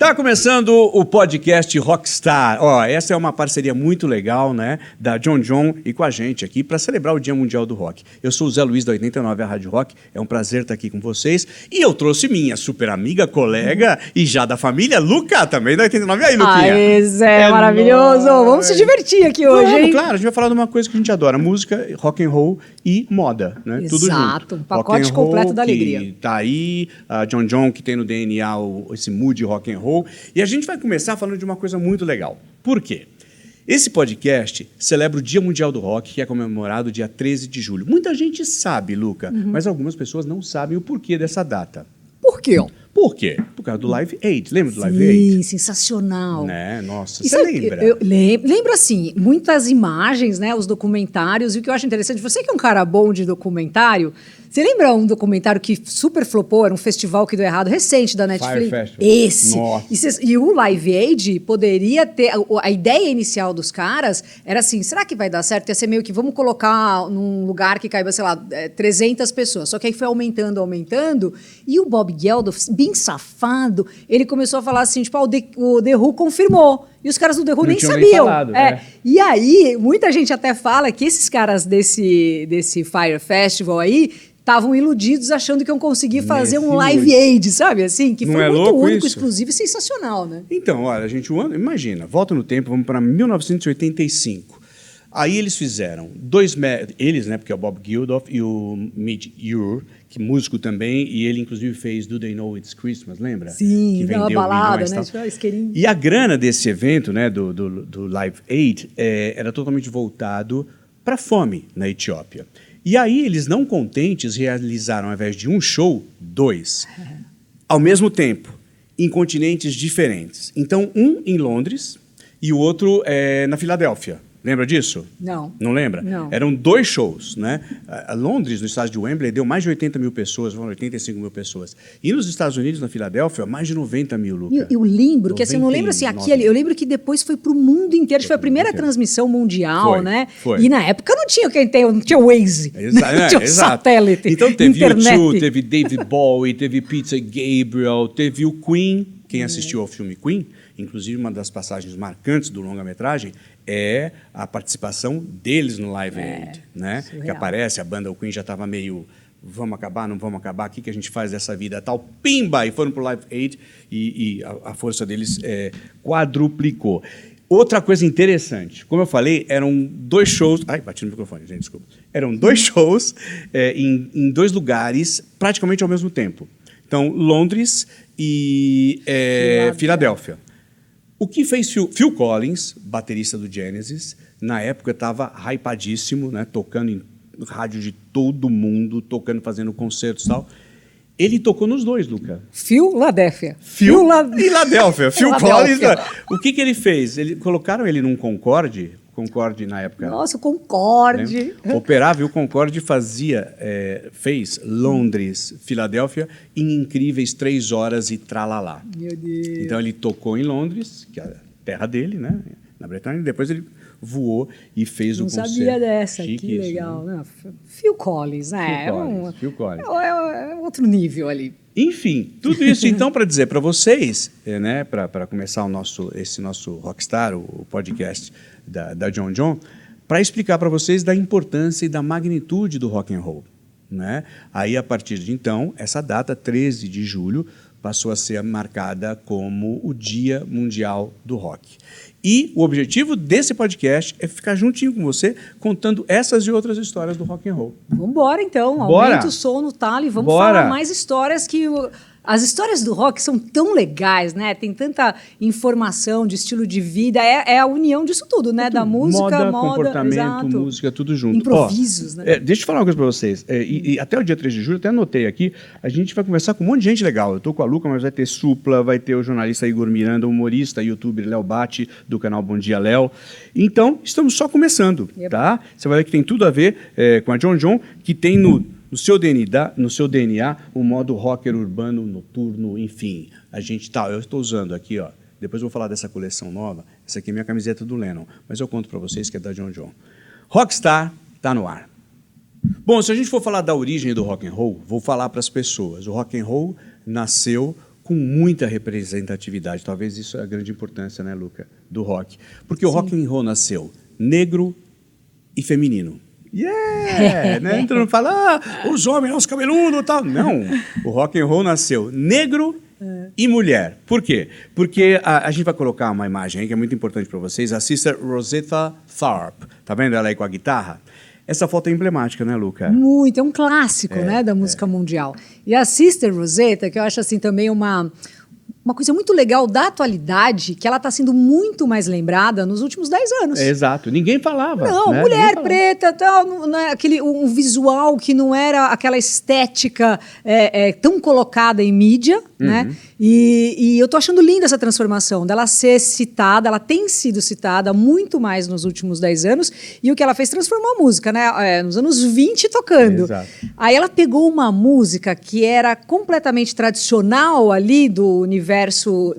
Tá começando o podcast Rockstar. Ó, essa é uma parceria muito legal, né, da John John e com a gente aqui para celebrar o Dia Mundial do Rock. Eu sou o Zé Luiz da 89, a Rádio Rock. É um prazer estar aqui com vocês. E eu trouxe minha super amiga, colega e já da família, Luca, também da 89. E aí, Luquinha? Aê, Zé, maravilhoso. Nóis. Vamos se divertir aqui hoje, hein? Claro, a gente vai falar de uma coisa que a gente adora, música, rock and roll e moda, né? Tudo junto. Exato, um pacote completo da alegria. Que tá aí, a John John que tem no DNA esse mood rock and roll. E a gente vai começar falando de uma coisa muito legal. Por quê? Esse podcast celebra o Dia Mundial do Rock, que é comemorado dia 13 de julho. Muita gente sabe, Luca, mas algumas pessoas não sabem o porquê dessa data. Por quê? Por quê? Por causa do Live Aid. Lembra do Live Sim, Aid? sensacional. Né? Nossa, E você sabe, lembra? Eu lembro, assim, muitas imagens, né, os documentários, e o que eu acho interessante, você que é um cara bom de documentário, você lembra um documentário que super flopou, era um festival que deu errado, recente da Netflix? Fire Festival. Esse. Nossa. E o Live Aid poderia ter, a ideia inicial dos caras era assim, será que vai dar certo? Ia ser meio que, vamos colocar num lugar que caiba, sei lá, 300 pessoas. Só que aí foi aumentando, e o Bob Geldof, bem safado, ele começou a falar assim, tipo, o The Who confirmou. E os caras do The Who nem sabiam. Nem falado, E aí, muita gente até fala que esses caras desse Fire Festival aí estavam iludidos achando que iam conseguir fazer um Live Aid, sabe? Assim, que Não foi é muito louco único, isso? exclusivo e sensacional, né? Então, olha, gente, imagina, volta no tempo, vamos para 1985. Aí eles fizeram eles, né, porque é o Bob Geldof e o Midge Ure, que é músico também, e ele inclusive fez Do They Know It's Christmas, lembra? Sim, que dá uma vendeu balada, milhões, né? Isqueirinho. E a grana desse evento, né, do Live Aid, era totalmente voltado para a fome na Etiópia. E aí eles, não contentes, realizaram, ao invés de um show, 2. Ao mesmo tempo, em continentes diferentes. Então, um em Londres e o outro na Filadélfia. Lembra disso? Não. Não lembra? Não. Eram 2 shows, né? A Londres, no estádio de Wembley, deu mais de 80 mil pessoas, foram 85 mil pessoas. E nos Estados Unidos, na Filadélfia, mais de 90 mil, Luca. Eu lembro que, assim, eu não lembro assim, eu lembro que depois foi pro mundo inteiro, foi a primeira transmissão mundial, né? Foi. E na época não tinha não tinha Waze, não tinha satélite, então teve internet. U2, teve David Bowie, teve Peter Gabriel, teve o Queen. Quem assistiu ao filme Queen, inclusive uma das passagens marcantes do longa-metragem é a participação deles no Live Aid, né? Surreal. Que aparece, a banda, o Queen já estava meio, vamos acabar, não vamos acabar, o que a gente faz dessa vida tal, pimba, e foram para o Live Aid e a força deles quadruplicou. Outra coisa interessante, como eu falei, eram 2 shows... Ai, bati no microfone, gente, desculpa. Eram 2 shows em 2 lugares, praticamente ao mesmo tempo. Então, Londres e Filadélfia. O que fez Phil Collins, baterista do Genesis, na época estava hypadíssimo, né, tocando em rádio de todo mundo, fazendo concertos e tal. Ele tocou nos 2, Luca. Filadélfia. Filadélfia. Phil Collins. Filadélfia. O que ele fez? Colocaram ele num Concorde na época. Nossa, o Concorde. Né? Operava e o Concorde fez Londres, Filadélfia em incríveis 3 horas e tralalá. Meu Deus. Então ele tocou em Londres, que é a terra dele, né? Na Bretanha, e depois ele voou e fez o concerto. Não sabia dessa, que Chique legal. isso, né? Não, Phil Collins, né? Phil Collins. É outro nível ali. Enfim, tudo isso então para dizer para vocês, né, para começar esse nosso Rockstar, o podcast da John John, para explicar para vocês da importância e da magnitude do rock and roll, né? Aí a partir de então, essa data 13 de julho passou a ser marcada como o Dia Mundial do Rock. E o objetivo desse podcast é ficar juntinho com você, contando essas e outras histórias do rock and roll. Vamos embora, então. Bora. Aumenta o som no talo e vamos Bora. falar mais histórias que... As histórias do rock são tão legais, né? Tem tanta informação de estilo de vida. É a união disso tudo, né? Da música, moda, comportamento, exato. música, tudo junto. Improvisos, né? Deixa eu falar uma coisa para vocês. E até o dia 3 de julho, até anotei aqui, a gente vai conversar com um monte de gente legal. Eu estou com a Luca, mas vai ter Supla, vai ter o jornalista Igor Miranda, o humorista, youtuber Léo Batti, do canal Bom Dia Léo. Então, estamos só começando, tá? Você vai ver que tem tudo a ver com a John John, que tem no seu DNA, o modo rocker urbano, noturno, enfim. Eu estou usando aqui, ó. Depois eu vou falar dessa coleção nova. Essa aqui é minha camiseta do Lennon, mas eu conto para vocês que é da John John. Rockstar está no ar. Bom, se a gente for falar da origem do rock and roll, vou falar para as pessoas. O rock and roll nasceu com com muita representatividade. Talvez isso é a grande importância, né, Luca, do rock. Porque o rock and roll nasceu negro e feminino. Né? Então não fala, os homens, os cabeludos e tal. Não, o rock and roll nasceu negro e mulher. Por quê? Porque a gente vai colocar uma imagem aí que é muito importante para vocês, a Sister Rosetta Tharpe. Tá vendo ela aí com a guitarra? Essa foto é emblemática, né, Luca? Muito, é um clássico, né, da música mundial. E a Sister Rosetta, que eu acho assim também uma coisa muito legal da atualidade, que ela está sendo muito mais lembrada nos últimos 10 anos. Exato, ninguém falava. Não, né? mulher preta, tal, um visual que não era aquela estética tão colocada em mídia, né? E eu tô achando linda essa transformação dela ser citada, ela tem sido citada muito mais nos últimos 10 anos, e o que ela fez transformou a música, né? Nos anos 20 tocando. Exato. Aí ela pegou uma música que era completamente tradicional ali do universo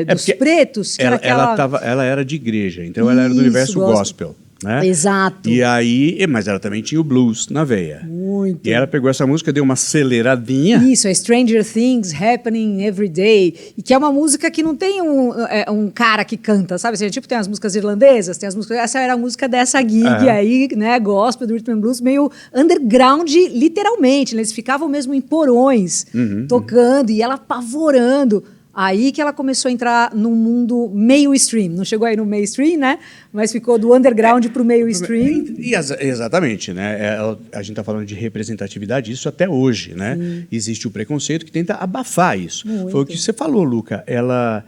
dos pretos. Que ela era de igreja, então ela era do universo gospel. Né? Exato. E aí, mas ela também tinha o blues na veia. Muito. E ela pegou essa música, deu uma aceleradinha. Isso, é Stranger Things Happening Every Day. E que é uma música que não tem um cara que canta, sabe? Assim, tipo, tem as músicas irlandesas, tem as músicas. Essa era a música dessa gig aí, né? Gospel, do Rhythm and Blues, meio underground, literalmente. Eles ficavam mesmo em porões, tocando, e ela apavorando. Aí que ela começou a entrar num mundo meio stream. Não chegou aí no mainstream, né? Mas ficou do underground para o meio stream. Exatamente, né? A gente está falando de representatividade, isso até hoje, né? Existe o preconceito que tenta abafar isso. Muito. Foi o que você falou, Luca. Ela,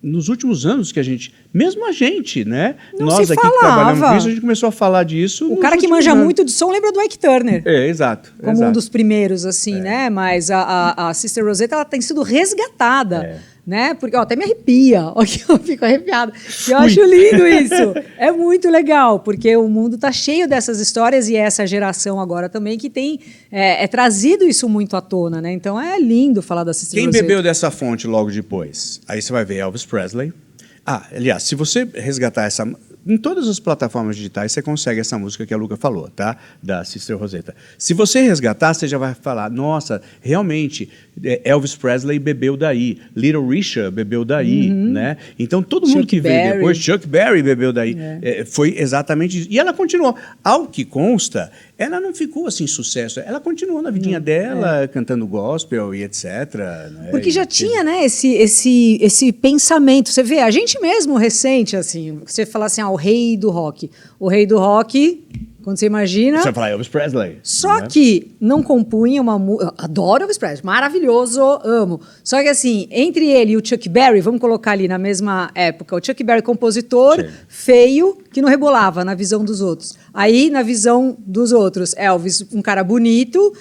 nos últimos anos que a gente, mesmo a gente, né? Não nós se aqui que falava. trabalhamos com isso, a gente começou a falar disso. O cara que manja muito de som lembra do Ike Turner. Exato. Como um dos primeiros, assim, né? Mas a Sister Rosetta, ela tem sido resgatada. Né? Porque até me arrepia, ó, que eu fico arrepiada. Eu acho lindo isso. É muito legal, porque o mundo está cheio dessas histórias, e essa geração agora também que tem trazido isso muito à tona, né? Então é lindo falar da Sister Rosetta. Quem bebeu dessa fonte logo depois? Aí você vai ver Elvis Presley. Aliás, se você resgatar essa... Em todas as plataformas digitais você consegue essa música que a Luca falou, tá? Da Sister Rosetta. Se você resgatar, você já vai falar, nossa, realmente, Elvis Presley bebeu daí, Little Richard bebeu daí, né? Então todo mundo que veio depois, Chuck Berry bebeu daí, foi exatamente isso. E ela continuou. Ao que consta, ela não ficou assim sucesso, ela continuou na vidinha dela, cantando gospel e etc. Né? Porque já tinha, né, esse pensamento. Você vê, a gente mesmo recente, assim, você fala assim, o rei do rock. O rei do rock, quando você imagina... Você vai falar Elvis Presley. Só que não compunha uma música... Adoro Elvis Presley, maravilhoso, amo. Só que assim, entre ele e o Chuck Berry, vamos colocar ali na mesma época, o Chuck Berry compositor, feio, que não rebolava na visão dos outros. Aí, na visão dos outros, Elvis, um cara bonito...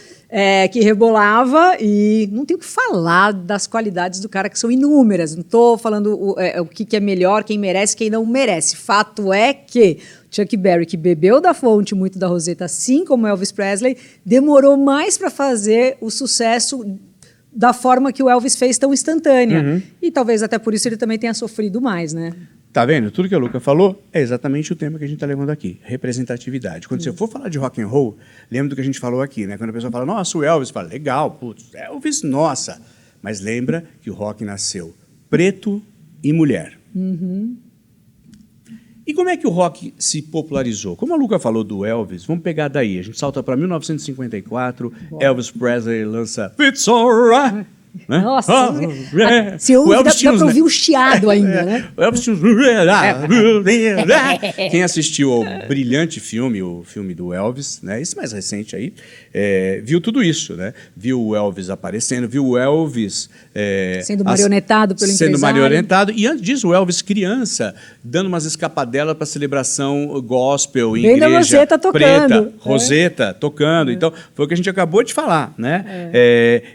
que rebolava, e não tenho o que falar das qualidades do cara, que são inúmeras. Não estou falando o que é melhor, quem merece, quem não merece. Fato é que Chuck Berry, que bebeu da fonte muito da Rosetta, assim como Elvis Presley, demorou mais para fazer o sucesso da forma que o Elvis fez, tão instantânea. E talvez até por isso ele também tenha sofrido mais, né? Tá vendo? Tudo que a Luca falou é exatamente o tema que a gente está levando aqui, representatividade. Quando você for falar de rock and roll, lembra do que a gente falou aqui, né? Quando a pessoa fala, nossa, o Elvis, fala, legal, putz, Elvis, nossa. Mas lembra que o rock nasceu preto e mulher. E como é que o rock se popularizou? Como a Luca falou do Elvis, vamos pegar daí. A gente salta para 1954, Elvis Presley lança It's Alright. Né? Nossa, se ouve, dá para ouvir o chiado ainda, né? O Elvis tinha Quem assistiu ao brilhante filme, o filme do Elvis, né? Esse mais recente aí, viu tudo isso, né? Viu o Elvis aparecendo, viu o Elvis sendo marionetado pelo empresário. Sendo marionetado. E antes disso, o Elvis criança, dando umas escapadelas para celebração gospel, em igreja Rosetta preta, Rosetta tocando. Então, foi o que a gente acabou de falar, né?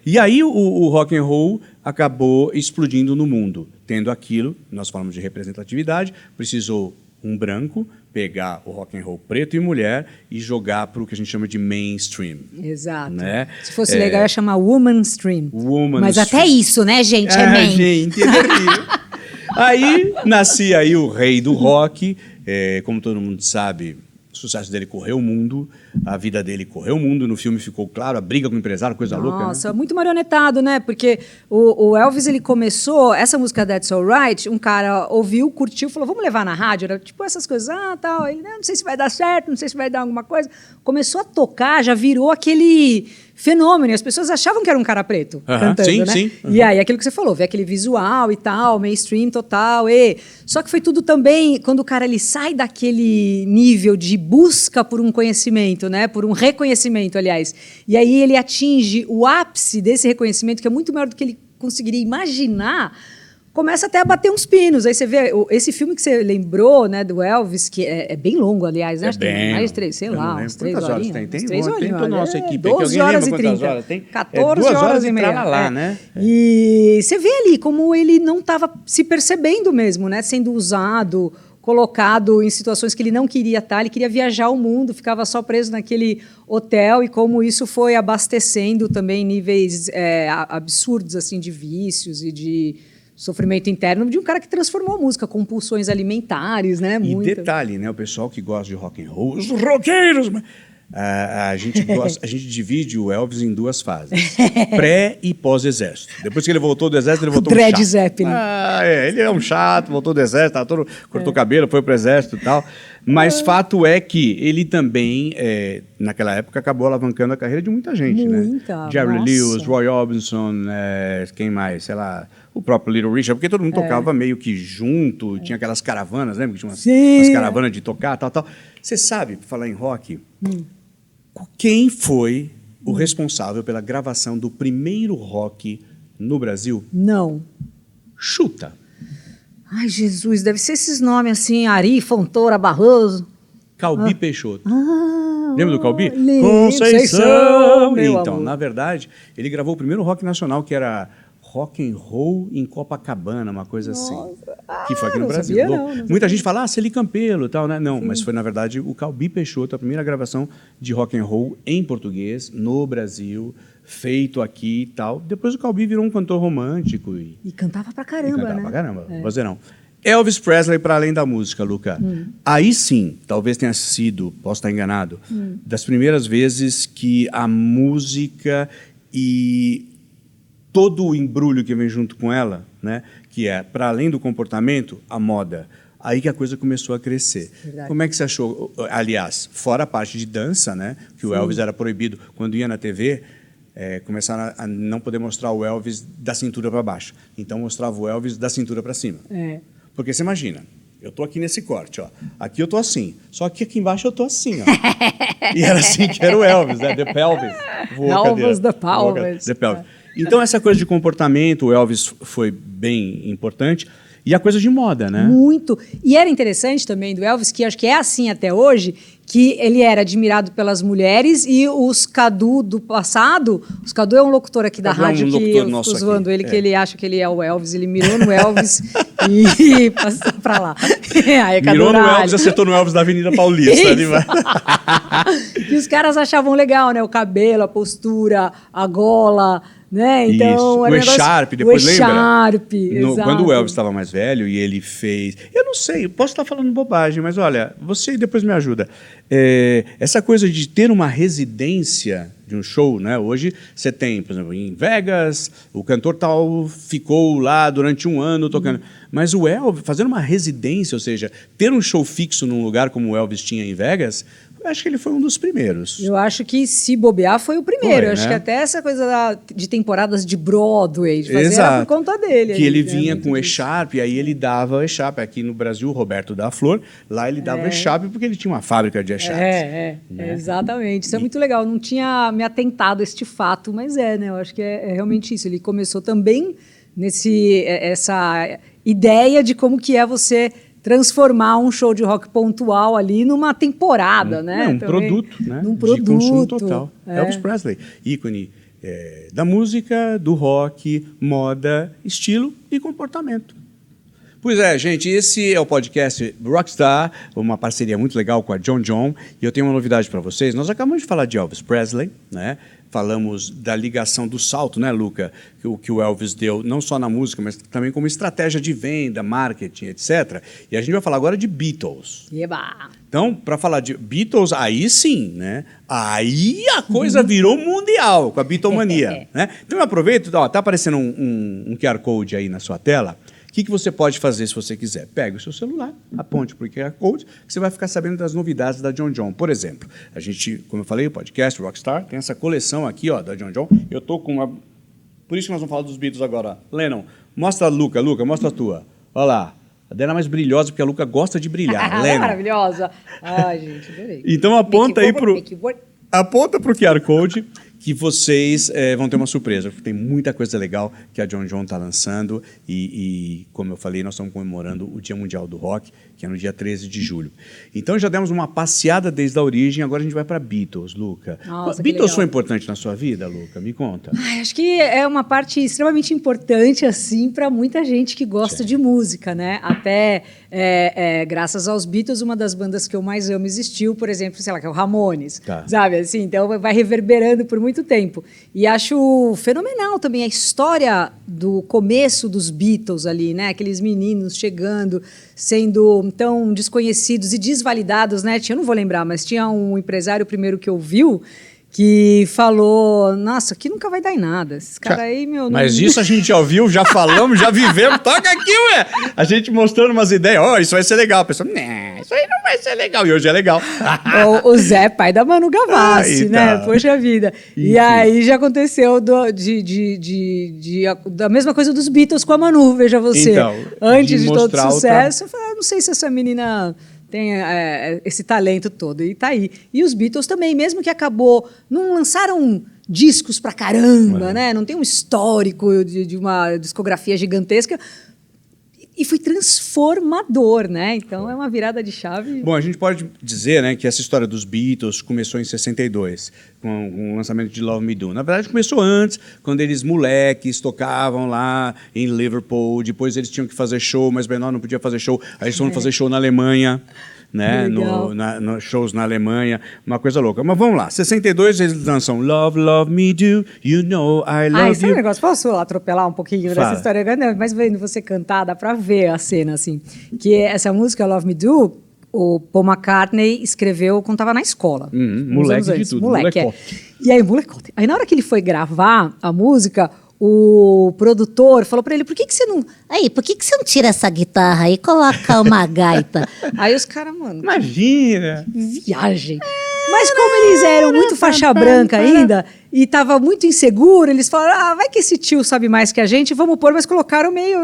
E aí o rock and roll acabou explodindo no mundo, tendo aquilo, nós falamos de representatividade, precisou um branco pegar o rock and roll preto e mulher e jogar para o que a gente chama de mainstream. Exato. Né? Se fosse legal, ia chamar woman stream. Mas stream. até isso, né, gente? É main. Gente, aí nascia aí o rei do rock, como todo mundo sabe, O sucesso dele correu o mundo, a vida dele correu o mundo, no filme ficou claro, a briga com o empresário, coisa louca, né? Nossa, muito marionetado, né? Porque o Elvis, ele começou, essa música That's Alright, um cara ouviu, curtiu, falou, vamos levar na rádio? Era tipo essas coisas, tal. Ele, não sei se vai dar certo, não sei se vai dar alguma coisa. Começou a tocar, já virou aquele fenômeno. As pessoas achavam que era um cara preto cantando, sim, né? sim. E aí, aquilo que você falou, vê aquele visual e tal, mainstream total. Só que foi tudo também, quando o cara ele sai daquele nível de busca por um conhecimento, né? Por um reconhecimento, aliás. E aí ele atinge o ápice desse reconhecimento, que é muito maior do que ele conseguiria imaginar, começa até a bater uns pinos. Aí você vê esse filme que você lembrou, né, do Elvis, que é bem longo, aliás, né? Acho que tem mais de 3, sei lá, umas 3 horinhas. Tem 3 horinhas. Toda a nossa equipe. 12 horas e 30. Horas tem? 14 2 horas e meia. Lá, né? E você vê ali como ele não estava se percebendo mesmo, né? Sendo usado, colocado em situações que ele não queria estar, ele queria viajar o mundo, ficava só preso naquele hotel, e como isso foi abastecendo também níveis absurdos assim, de vícios e de sofrimento interno de um cara que transformou a música, compulsões alimentares, né? E detalhe, né? O pessoal que gosta de rock and roll, os roqueiros, a gente divide o Elvis em 2 fases, pré e pós-exército. Depois que ele voltou do exército, ele voltou um chato. Zeppelin. Ele é um chato, voltou do exército, cortou cabelo, foi pro exército e tal. Mas fato é que ele também, naquela época, acabou alavancando a carreira de muita gente, né? Jerry Lewis, Roy Orbison, quem mais? Sei lá, o próprio Little Richard, porque todo mundo tocava meio que junto, tinha aquelas caravanas, lembra? Tinha umas caravanas de tocar, tal. Você sabe, por falar em rock, quem foi o responsável pela gravação do primeiro rock no Brasil? Não. Chuta. Ai, Jesus, deve ser esses nomes assim, Ari, Fontoura, Barroso. Calbi Peixoto. Lembra do Calbi? Conceição! Então, amor. Na verdade, ele gravou o primeiro rock nacional, que era Rock and Roll em Copacabana, uma coisa assim. Que foi aqui no Brasil. Sabia, não Muita gente fala, Celi Campelo e tal, né? Não, mas foi, na verdade, o Calbi Peixoto, a primeira gravação de rock and roll em português, no Brasil, feito aqui e tal. Depois o Calbi virou um cantor romântico. E cantava pra caramba, cantava né? pra caramba, vozeirão. Elvis Presley, para além da música, Luca. Aí sim, talvez tenha sido, posso estar enganado, das primeiras vezes que a música e todo o embrulho que vem junto com ela, né, que é, para além do comportamento, a moda. Aí que a coisa começou a crescer. Verdade. Como é que você achou? Aliás, fora a parte de dança, né, que o Elvis era proibido. Quando ia na TV, começaram a não poder mostrar o Elvis da cintura para baixo. Então, mostrava o Elvis da cintura para cima. Porque você imagina, eu tô aqui nesse corte, ó. Aqui eu tô assim, só que aqui embaixo eu tô assim, ó. E era assim que era o Elvis, né? The Pelvis. Elvis the Pelvis. The Pelvis. Então, essa coisa de comportamento, o Elvis foi bem importante. E a coisa de moda, né? Muito. E era interessante também do Elvis, que acho que é assim até hoje, que ele era admirado pelas mulheres e os Cadu do passado... Os Cadu é um locutor aqui da rádio que eu estou zoando ele, que ele acha que ele é o Elvis. Ele mirou no Elvis e passou pra lá. Aí, mirou no Elvis e acertou no Elvis da Avenida Paulista. Ali, e os caras achavam legal, né? O cabelo, a postura, a gola... Né? Então, o E-Sharp, depois lembra? E-Sharp, quando o Elvis estava mais velho e ele fez... Eu não sei, posso estar falando bobagem, mas olha, você depois me ajuda. Essa coisa de ter uma residência de um show, né? Hoje você tem, por exemplo, em Vegas, o cantor tal ficou lá durante 1 ano tocando. Mas o Elvis, fazendo uma residência, ou seja, ter um show fixo num lugar como o Elvis tinha em Vegas... Eu acho que ele foi um dos primeiros. Eu acho que, se bobear, foi o primeiro. Eu acho né? que até essa coisa de temporadas de Broadway, de fazer, era por conta dele. Que ele vinha com o E-Sharp, e aí ele dava o E-Sharp. Aqui no Brasil, o Roberto da Flor, lá ele dava o E-Sharp porque ele tinha uma fábrica de E-Sharps. Né? Exatamente. Isso é muito legal. Eu não tinha me atentado a este fato, mas né? Eu acho que é realmente isso. Ele começou também essa ideia de como que é você... transformar um show de rock pontual ali numa temporada, né? Um produto, né? Num produto. De consumo total. Elvis Presley, ícone da música, do rock, moda, estilo e comportamento. Pois é, gente, esse é o podcast Rockstar, uma parceria muito legal com a John John, e eu tenho uma novidade para vocês. Nós acabamos de falar de Elvis Presley, né? Falamos da ligação do salto, né, Luca? Que o Elvis deu, não só na música, mas também como estratégia de venda, marketing, etc. E a gente vai falar agora de Beatles. Eba! Então, para falar de Beatles, aí sim, né? Aí a coisa virou mundial com a Beatlemania, né? Então eu aproveito, ó, tá aparecendo um QR Code aí na sua tela. O que você pode fazer se você quiser? Pega o seu celular, aponte para o QR Code, que você vai ficar sabendo das novidades da John John. Por exemplo, a gente, como eu falei, o podcast Rockstar tem essa coleção aqui, ó, da John John. Eu tô com uma... Por isso que nós vamos falar dos Beatles agora. Lennon, mostra a Luca, mostra a tua. Olha lá. A dela é mais brilhosa, porque a Luca gosta de brilhar. Ela é maravilhosa. Ai, gente, adorei. Então aponta aí aponta para o QR Code que vocês vão ter uma surpresa, porque tem muita coisa legal que a John John está lançando e, como eu falei, nós estamos comemorando o Dia Mundial do Rock, que é no dia 13 de julho. Então já demos uma passeada desde a origem, agora a gente vai para Beatles, Luca. Nossa, Beatles foi importante na sua vida, Luca? Me conta. Ai, acho que é uma parte extremamente importante, assim, para muita gente que gosta de música, né? Até graças aos Beatles, uma das bandas que eu mais amo existiu, por exemplo, sei lá, que é o Ramones, sabe? Assim, então vai reverberando por muito tempo. E acho fenomenal também a história do começo dos Beatles ali, né? Aqueles meninos chegando, sendo tão desconhecidos e desvalidados, né? Eu não vou lembrar, mas tinha um empresário primeiro que ouviu que falou, nossa, aqui nunca vai dar em nada. Esses caras aí, meu... Mas isso a gente já ouviu, já falamos, já vivemos. Toca aqui, ué! A gente mostrando umas ideias. Ó, isso vai ser legal. A pessoa, isso aí não vai ser legal. E hoje é legal. O Zé, pai da Manu Gavassi, né? Poxa vida. Enfim. E aí já aconteceu da mesma coisa dos Beatles com a Manu, veja você. Então, antes de todo o sucesso, eu falei, não sei se essa menina... tem esse talento todo, e tá aí. E os Beatles também, mesmo que acabou... Não lançaram discos pra caramba, né? Não tem um histórico de uma discografia gigantesca. E foi transformador, né? Então é uma virada de chave. Bom, a gente pode dizer, né, que essa história dos Beatles começou em 62, com o lançamento de Love Me Do. Na verdade, começou antes, quando eles, moleques, tocavam lá em Liverpool, depois eles tinham que fazer show, mas menor não podia fazer show, aí eles foram fazer show na Alemanha, né, no shows na Alemanha, uma coisa louca. Mas vamos lá, 62 eles lançam Love, Love Me Do, You Know I Love You. Esse é um negócio, posso atropelar um pouquinho dessa história? Mas vendo você cantar, dá pra ver a cena, assim. Que essa música, Love Me Do, o Paul McCartney escreveu quando estava na escola. Moleque de tudo, molecote. E aí, molecote. Aí, na hora que ele foi gravar a música, o produtor falou pra ele, por que você não tira essa guitarra aí e coloca uma gaita? Aí os caras, mano... Imagina! Viagem! Mas como eles eram muito faixa branca ainda e tava muito inseguro, eles falaram, vai que esse tio sabe mais que a gente, vamos pôr, mas colocaram meio...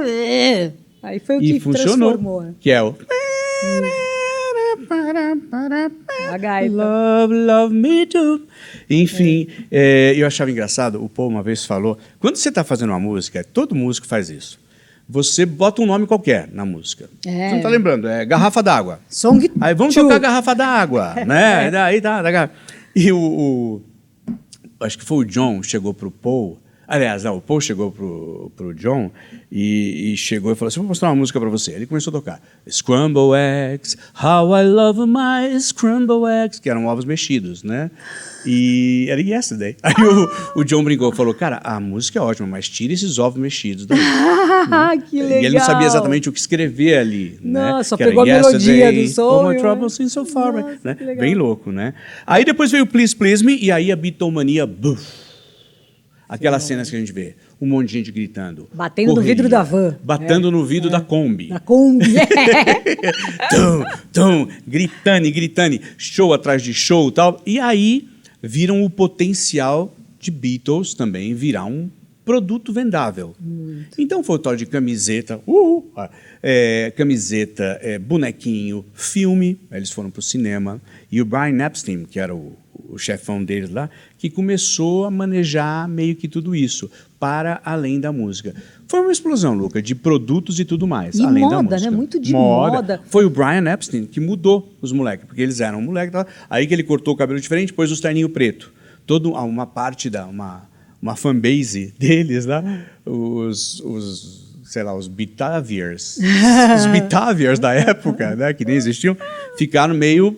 Aí foi o que transformou. Que é o... A gaita. Love, love me too. Enfim, eu achava engraçado, o Paul uma vez falou, quando você está fazendo uma música, todo músico faz isso, você bota um nome qualquer na música. Você não está lembrando, é Garrafa d'Água. Aí vamos tocar Garrafa d'Água, né? Daí tá. E acho que foi o John, chegou pro Paul. Aliás, não, o Paul chegou pro John e chegou e falou assim, vou mostrar uma música para você. Ele começou a tocar Scramble Eggs, How I Love My Scramble Eggs, que eram ovos mexidos, né? E era Yesterday. Aí o John brincou, falou, cara, a música é ótima, mas tira esses ovos mexidos daí. Que legal. E ele não sabia exatamente o que escrever ali. Não, né? só pegou a melodia do som. My trouble seems so far. Nossa, né? Bem louco, né? Aí depois veio Please Please Me, e aí a Beatlemania, aquelas cenas que a gente vê, um monte de gente gritando. Batendo no vidro da van. Batendo no vidro da Kombi. Da Kombi. Gritando, show atrás de show e tal. E aí viram o potencial de Beatles também virar um produto vendável. Então foi o tal de camiseta, bonequinho, filme, eles foram para o cinema, e o Brian Epstein, que era o chefão deles lá, que começou a manejar meio que tudo isso, para além da música. Foi uma explosão, Luca, de produtos e tudo mais, e além moda, da música. Né? Muito de moda. Foi o Brian Epstein que mudou os moleques, porque eles eram moleques, aí que ele cortou o cabelo diferente, pôs os terninho preto. Toda uma parte uma fanbase deles lá, os sei lá, os Bitaviers, os Bitaviers da época, né, que nem existiam, ficaram meio,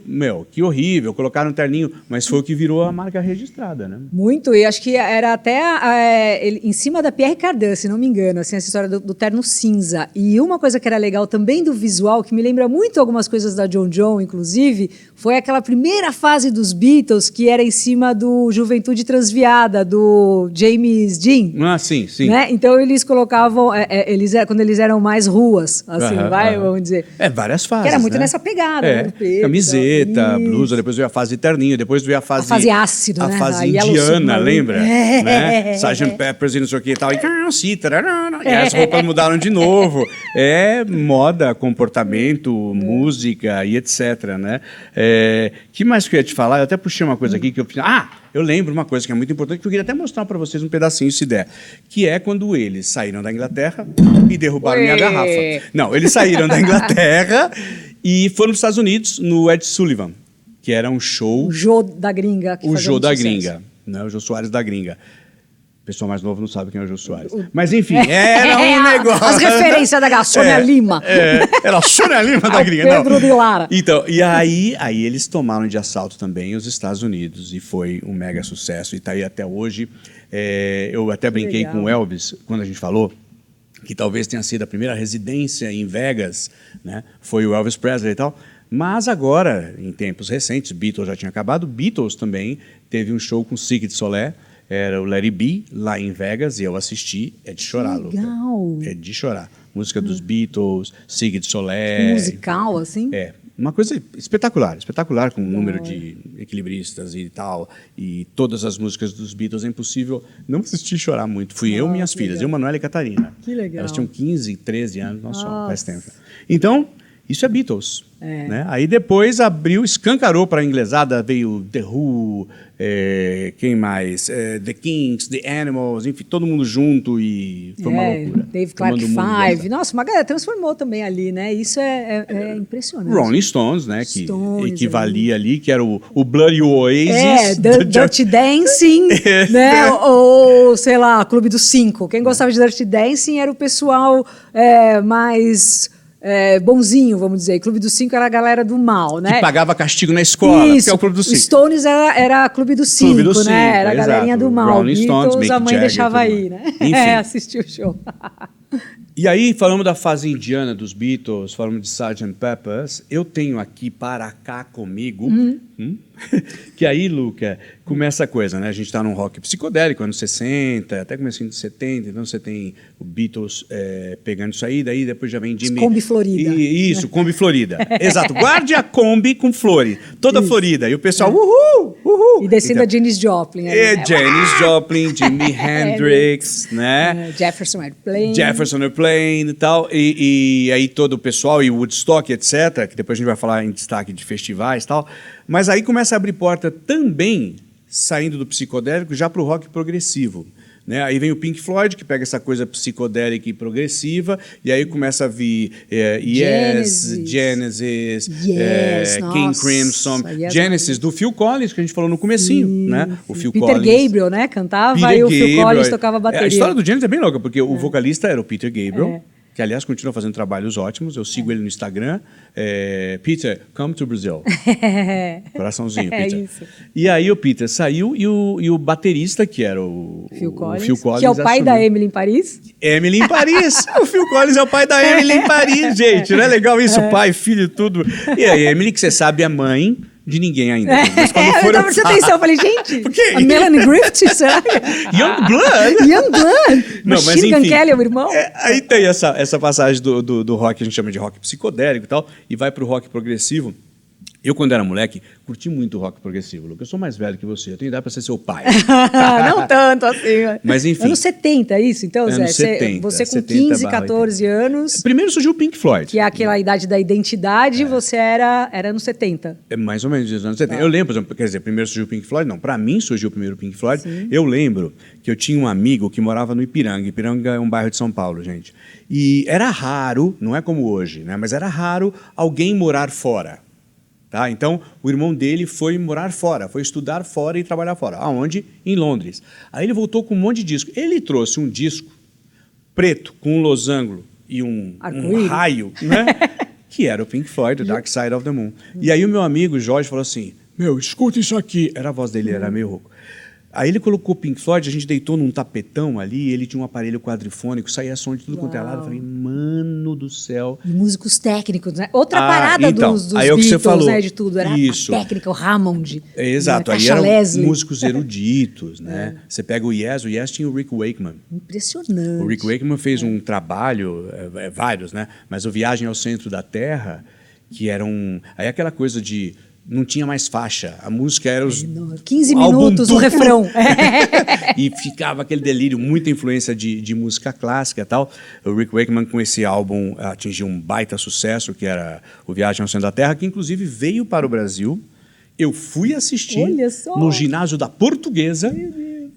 que horrível, colocaram um terninho, mas foi o que virou a marca registrada, né? Muito, e acho que era até em cima da Pierre Cardin, se não me engano, assim, essa história do terno cinza. E uma coisa que era legal também do visual, que me lembra muito algumas coisas da John John, inclusive, foi aquela primeira fase dos Beatles, que era em cima do Juventude Transviada, do James Dean. Ah, sim, sim. Né? Então eles colocavam, quando eles eram mais ruas, assim, vamos dizer. Várias fases, que era muito né? nessa pegada, né? Preto, camiseta, blusa, depois veio a fase de terninho, depois veio a fase ácido, a né? fase indiana, lembra? Né? Sgt. Peppers e não sei o que e tal. E as roupas mudaram de novo. Moda, comportamento, música e etc, né? Que mais que eu ia te falar? Eu até puxei uma coisa aqui que eu lembro uma coisa que é muito importante, que eu queria até mostrar para vocês um pedacinho, se der, que é quando eles saíram da Inglaterra e derrubaram minha garrafa. Não, eles saíram da Inglaterra e foram para os Estados Unidos, no Ed Sullivan, que era um show... O Jô da Gringa. O Jô da Gringa, né? O Jô Soares da Gringa. O pessoal mais novo não sabe quem é o Jô Soares. Mas, enfim, era um negócio... As referências da Sônia Lima. Era a Sônia Lima da Gringa. Pedro de Lara. Então, e aí eles tomaram de assalto também os Estados Unidos e foi um mega sucesso. E está aí até hoje. Eu até brinquei com o Elvis, quando a gente falou, que talvez tenha sido a primeira residência em Vegas, né? Foi o Elvis Presley e tal. Mas agora, em tempos recentes, Beatles já tinha acabado, Beatles também teve um show com Cirque du Soleil, era o Let It Be, lá em Vegas, e eu assisti, é de chorar, Luca. Legal. É de chorar. Música dos Beatles, Cirque du Soleil. Musical, assim? Uma coisa espetacular, espetacular, com o número de equilibristas e tal, e todas as músicas dos Beatles. É impossível não assistir e chorar muito. Fui eu e minhas filhas, eu, Manuela e Catarina. Que legal. Elas tinham 15, 13 anos, faz tempo. Então, isso é Beatles. Né? Aí depois escancarou para a inglesada, veio The Who, quem mais? The Kinks, The Animals, enfim, todo mundo junto e foi uma loucura. Dave Clark Five. Nossa, uma galera transformou também ali, né? Isso é impressionante. Rolling Stones, né? Que equivalia ali, que era o Bloody Oasis. Dirty Dancing, né? Ou, sei lá, Clube dos Cinco. Quem gostava de Dirty Dancing era o pessoal mais... bonzinho, vamos dizer. Clube dos Cinco era a galera do mal, né? Que pagava castigo na escola, que é o Clube dos Cinco. Stones era Clube dos Cinco, né? Era a galerinha do mal. Rolling Stones, Beatles, a mãe deixava aí, né? Assistir o show. E aí, falamos da fase indiana dos Beatles, falamos de Sgt. Peppers. Eu tenho aqui para cá comigo, que aí, Luca, começa a coisa, né? A gente está num rock psicodélico, anos 60, até comecinho de 70, então você tem o Beatles pegando isso aí, daí depois já vem Jimmy... Kombi Florida. Isso, Kombi Florida. Exato, guarde a Kombi com flores, toda florida. E o pessoal, uhul, uhul. E descendo a Janis Joplin. Janis Joplin, Jimi Hendrix, né? Jefferson Airplane e tal, e aí todo o pessoal, e Woodstock, etc., que depois a gente vai falar em destaque de festivais e tal, mas aí começa a abrir porta também, saindo do psicodélico, já para o rock progressivo. Né? Aí vem o Pink Floyd, que pega essa coisa psicodélica e progressiva, e aí começa a vir Genesis, King Crimson, Genesis, do Phil Collins, que a gente falou no comecinho. Né? O Phil Peter Collins, Gabriel, né? Cantava e o Phil Collins tocava bateria. A história do Genesis é bem louca, porque o vocalista era o Peter Gabriel, que, aliás, continua fazendo trabalhos ótimos. Eu sigo ele no Instagram. Peter, come to Brazil. Coraçãozinho, Peter. Isso. E aí o Peter saiu e o baterista, que era o Phil Collins, que é o pai da Emily em Paris. Emily em Paris. O Phil Collins é o pai da Emily em Paris, gente. Não é legal isso? Pai, filho, tudo. E a Emily, que você sabe, é mãe de ninguém ainda. Mas quando eu tava prestando atenção, eu falei, gente, a Melanie Griffith, será? Young Blood. Não, mas enfim, Gun Kelly é o irmão. Aí tem essa passagem do rock, que a gente chama de rock psicodélico e tal, e vai pro rock progressivo. Eu, quando era moleque, curti muito o rock progressivo, Lucas. Eu sou mais velho que você, eu tenho idade para ser seu pai. Não tanto assim. Mas enfim. Anos 70, isso? Então, Zé, 70, você com 15, 14 anos... Primeiro surgiu o Pink Floyd. Que é aquela idade da identidade, você era anos 70. É mais ou menos dos anos 70. Eu lembro, quer dizer, primeiro surgiu o Pink Floyd, não, para mim surgiu o primeiro Pink Floyd. Sim. Eu lembro que eu tinha um amigo que morava no Ipiranga. Ipiranga é um bairro de São Paulo, gente. E era raro, não é como hoje, né? Mas era raro alguém morar fora. Tá? Então, o irmão dele foi morar fora, foi estudar fora e trabalhar fora. Aonde? Em Londres. Aí ele voltou com um monte de disco. Ele trouxe um disco preto com um losango e um raio, né? Que era o Pink Floyd, The Dark Side of the Moon. E aí o meu amigo Jorge falou assim, escuta isso aqui. Era a voz dele, era meio rouco. Aí ele colocou o Pink Floyd, a gente deitou num tapetão ali, ele tinha um aparelho quadrifônico, saía som de tudo quanto é lado. Eu falei, mano do céu. E músicos técnicos, né? Outra parada então, dos aí Beatles, você falou, né? De tudo. Era isso. A técnica, o Hammond. Exato, Né? aí eram Leslie. músicos eruditos, né? Você pega o Yes tinha o Rick Wakeman. Impressionante. O Rick Wakeman fez um trabalho, vários, né? Mas o Viagem ao Centro da Terra, que era Aí aquela coisa de... Não tinha mais faixa. A música era os... 15 minutos o refrão. E ficava aquele delírio, muita influência de música clássica e tal. O Rick Wakeman, com esse álbum, atingiu um baita sucesso, que era o Viagem ao Centro da Terra, que inclusive veio para o Brasil. Eu fui assistir no ginásio da Portuguesa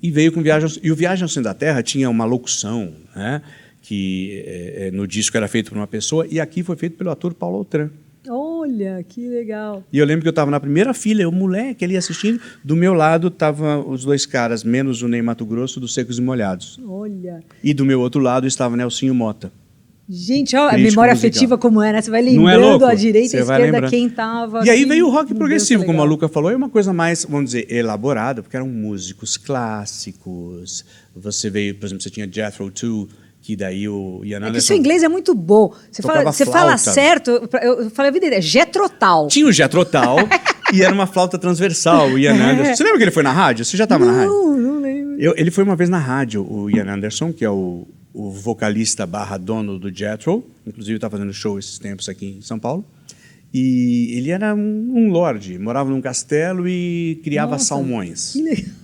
e veio com E o Viagem ao Centro da Terra tinha uma locução, né, que no disco era feito por uma pessoa, e aqui foi feito pelo ator Paulo Autran. Olha, que legal. E eu lembro que eu estava na primeira fila, eu, moleque, ali assistindo. Do meu lado estavam os dois caras, menos o Ney Matogrosso, dos Secos e Molhados. Olha. E do meu outro lado estava Nelsinho Mota. Gente, ó, a memória afetiva como é, né? Você vai lembrando à direita e à esquerda quem estava. E aí veio o rock progressivo, como a Luca falou, é uma coisa mais, vamos dizer, elaborada, porque eram músicos clássicos. Você veio, por exemplo, você tinha Jethro Tull, que daí o Ian Anderson... É que seu inglês é muito bom. Você fala certo, eu falei a vida inteira, Jethro Tull. Tinha o Jethro Tull e era uma flauta transversal, o Ian Anderson. Você lembra que ele foi na rádio? Você já estava na rádio? Não lembro. Ele foi uma vez na rádio, o Ian Anderson, que é o vocalista / dono do Jethro, inclusive está fazendo show esses tempos aqui em São Paulo. E ele era um lorde, morava num castelo e criava salmões. Que legal.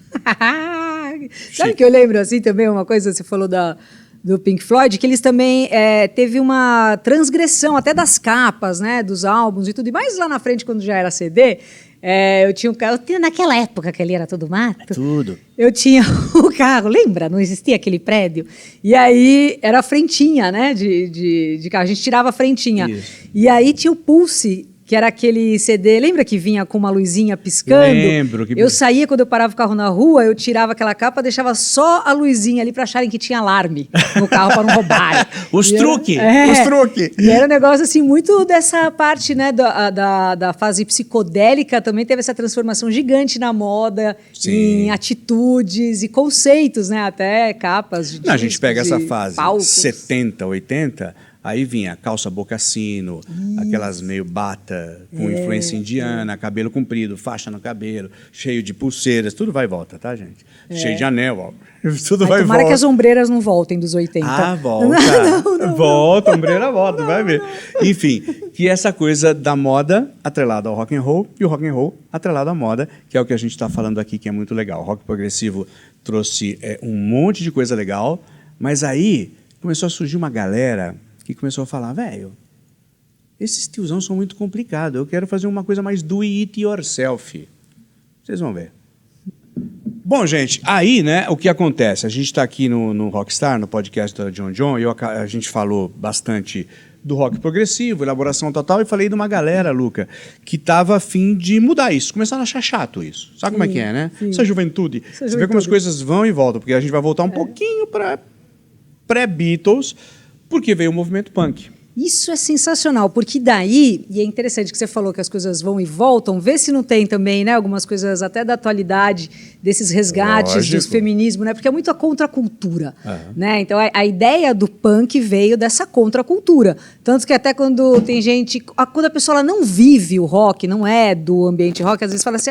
Sabe que eu lembro assim também, uma coisa, você falou do Pink Floyd, que eles também teve uma transgressão até das capas, né, dos álbuns e tudo. E mais lá na frente, quando já era CD, eu tinha um carro. Naquela época que ali era tudo mato. Tudo. Eu tinha o carro, lembra? Não existia aquele prédio. E aí era a frentinha, né, de carro. A gente tirava a frentinha. Isso. E aí tinha o Pulse, que era aquele CD, lembra que vinha com uma luzinha piscando? Lembro. Eu saía, quando eu parava o carro na rua, eu tirava aquela capa, deixava só a luzinha ali para acharem que tinha alarme no carro para não roubarem. Os truques! E era um negócio assim, muito dessa parte, né, da fase psicodélica, também teve essa transformação gigante na moda, em atitudes e conceitos, né, até capas de A gente pega essa fase, palcos. 70, 80... Aí vinha calça bocassino, aquelas meio bata, com influência indiana, cabelo comprido, faixa no cabelo, cheio de pulseiras, tudo vai e volta, tá, gente? Cheio de anel, ó. Tudo vai e volta. Tomara que as ombreiras não voltem dos 80. Ah, volta. Não. Volta, a ombreira volta, vai ver. Enfim, que essa coisa da moda atrelada ao rock and roll e o rock and roll atrelado à moda, que é o que a gente está falando aqui, que é muito legal. O rock progressivo trouxe um monte de coisa legal, mas aí começou a surgir uma galera que começou a falar, velho, esses tiozão são muito complicados, eu quero fazer uma coisa mais do it yourself. Vocês vão ver. Bom, gente, aí, né, o que acontece? A gente está aqui no Rockstar, no podcast da John John, e a gente falou bastante do rock progressivo, elaboração total, e falei de uma galera, Luca, que estava a fim de mudar isso, começaram a achar chato isso. Sabe como é que é, né? Essa juventude. Você vê como as coisas vão e voltam, porque a gente vai voltar um pouquinho para pré-Beatles, porque veio o movimento punk. Isso é sensacional, porque daí, e é interessante que você falou que as coisas vão e voltam, vê se não tem também, né, algumas coisas até da atualidade, desses resgates do feminismo, né, porque é muito a contracultura, né, então a ideia do punk veio dessa contracultura, tanto que até quando tem gente, quando a pessoa ela não vive o rock, não é do ambiente rock, às vezes fala assim,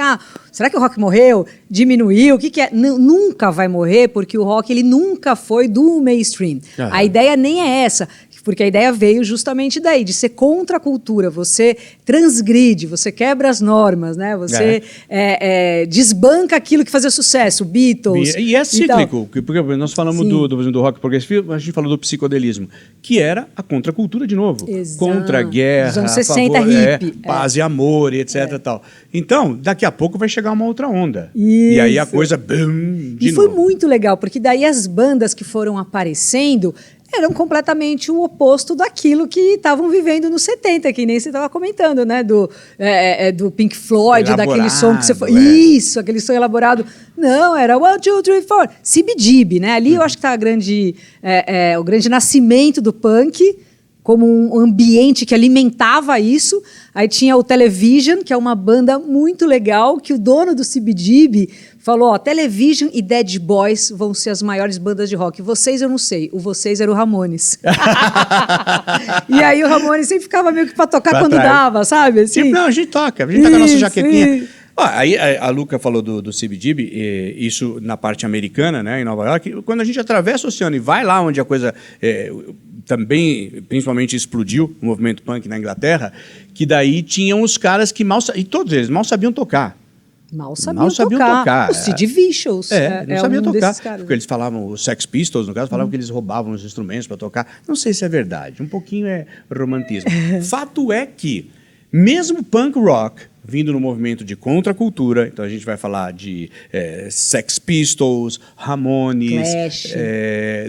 será que o rock morreu? Diminuiu? O que é? Nunca vai morrer, porque o rock ele nunca foi do mainstream. A ideia nem é essa, porque a ideia veio justamente daí, de ser contra a cultura, você transgride, você quebra as normas, né? Você desbanca aquilo que fazia sucesso, Beatles. E é cíclico, porque nós falamos do rock progressivo, a gente falou do psicodelismo, que era a contracultura de novo. Exato. Contra a guerra, os anos 60, favor, hippie. Paz e amor, etc. Tal. Então, daqui a pouco vai chegar uma outra onda. Isso. E aí a coisa... Bum, e foi muito legal, porque daí as bandas que foram aparecendo... eram completamente o oposto daquilo que estavam vivendo nos 70, que nem você estava comentando, né? Do Pink Floyd, Elaborado, daquele som que você foi. Isso, aquele som elaborado. Não, era 1, 2, 3, 4. CBGB, né? Ali eu acho que está o grande nascimento do punk, como um ambiente que alimentava isso. Aí tinha o Television, que é uma banda muito legal, que o dono do CBGB falou, ó, Television e Dead Boys vão ser as maiores bandas de rock. Vocês eu não sei, o vocês era o Ramones. E aí o Ramones sempre ficava meio que para tocar pra quando trás. dava, sabe? Assim, Tipo, não, a gente toca a nossa jaquetinha. isso. Ó, aí a Luca falou do CBGB, isso na parte americana, né, em Nova York. Quando a gente atravessa o oceano e vai lá onde a coisa também, principalmente, explodiu, o movimento punk na Inglaterra, que daí tinham os caras que e todos eles mal sabiam tocar. Mal sabiam tocar. O Sid Vicious não sabia tocar. caras. Porque eles falavam, os Sex Pistols, no caso, falavam que eles roubavam os instrumentos para tocar. Não sei se é verdade, um pouquinho é romantismo. Fato é que, mesmo punk rock, vindo no movimento de contracultura, então a gente vai falar de Sex Pistols, Ramones, Clash.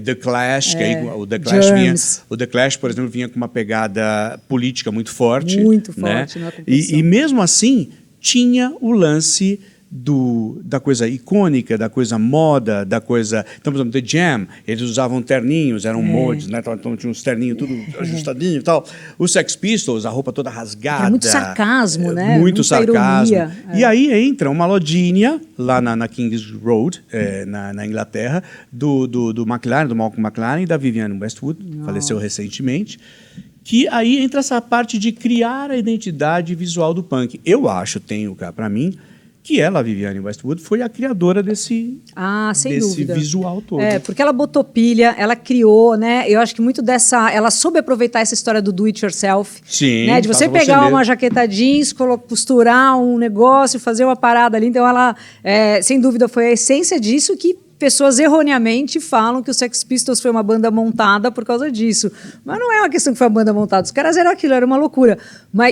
The Clash, que aí o The Clash o The Clash, por exemplo, vinha com uma pegada política muito forte. Muito né? forte na composição. E mesmo assim, tinha o lance da coisa icônica, da coisa moda, da coisa... Então, por exemplo, The Jam, eles usavam terninhos, eram mods, né? Então tinha uns terninhos tudo ajustadinho e tal. Os Sex Pistols, a roupa toda rasgada. Era muito sarcasmo, né? Muito Muita sarcasmo. ironia. E aí entra uma lojinha lá na King's Road, na Inglaterra, do McLaren, do Malcolm McLaren e da Vivienne Westwood, faleceu recentemente, que aí entra essa parte de criar a identidade visual do punk. Eu acho, tenho cá para mim, que ela, a Vivienne Westwood, foi a criadora desse sem dúvida. visual todo. Porque ela botou pilha, ela criou, né? Eu acho que muito dessa... Ela soube aproveitar essa história do do it yourself. Sim, né? De você pegar mesmo. uma jaqueta jeans, costurar um negócio, fazer uma parada ali. Então ela, sem dúvida, foi a essência disso que pessoas erroneamente falam que o Sex Pistols foi uma banda montada por causa disso. Mas não é uma questão que foi uma banda montada. Os caras eram aquilo, era uma loucura.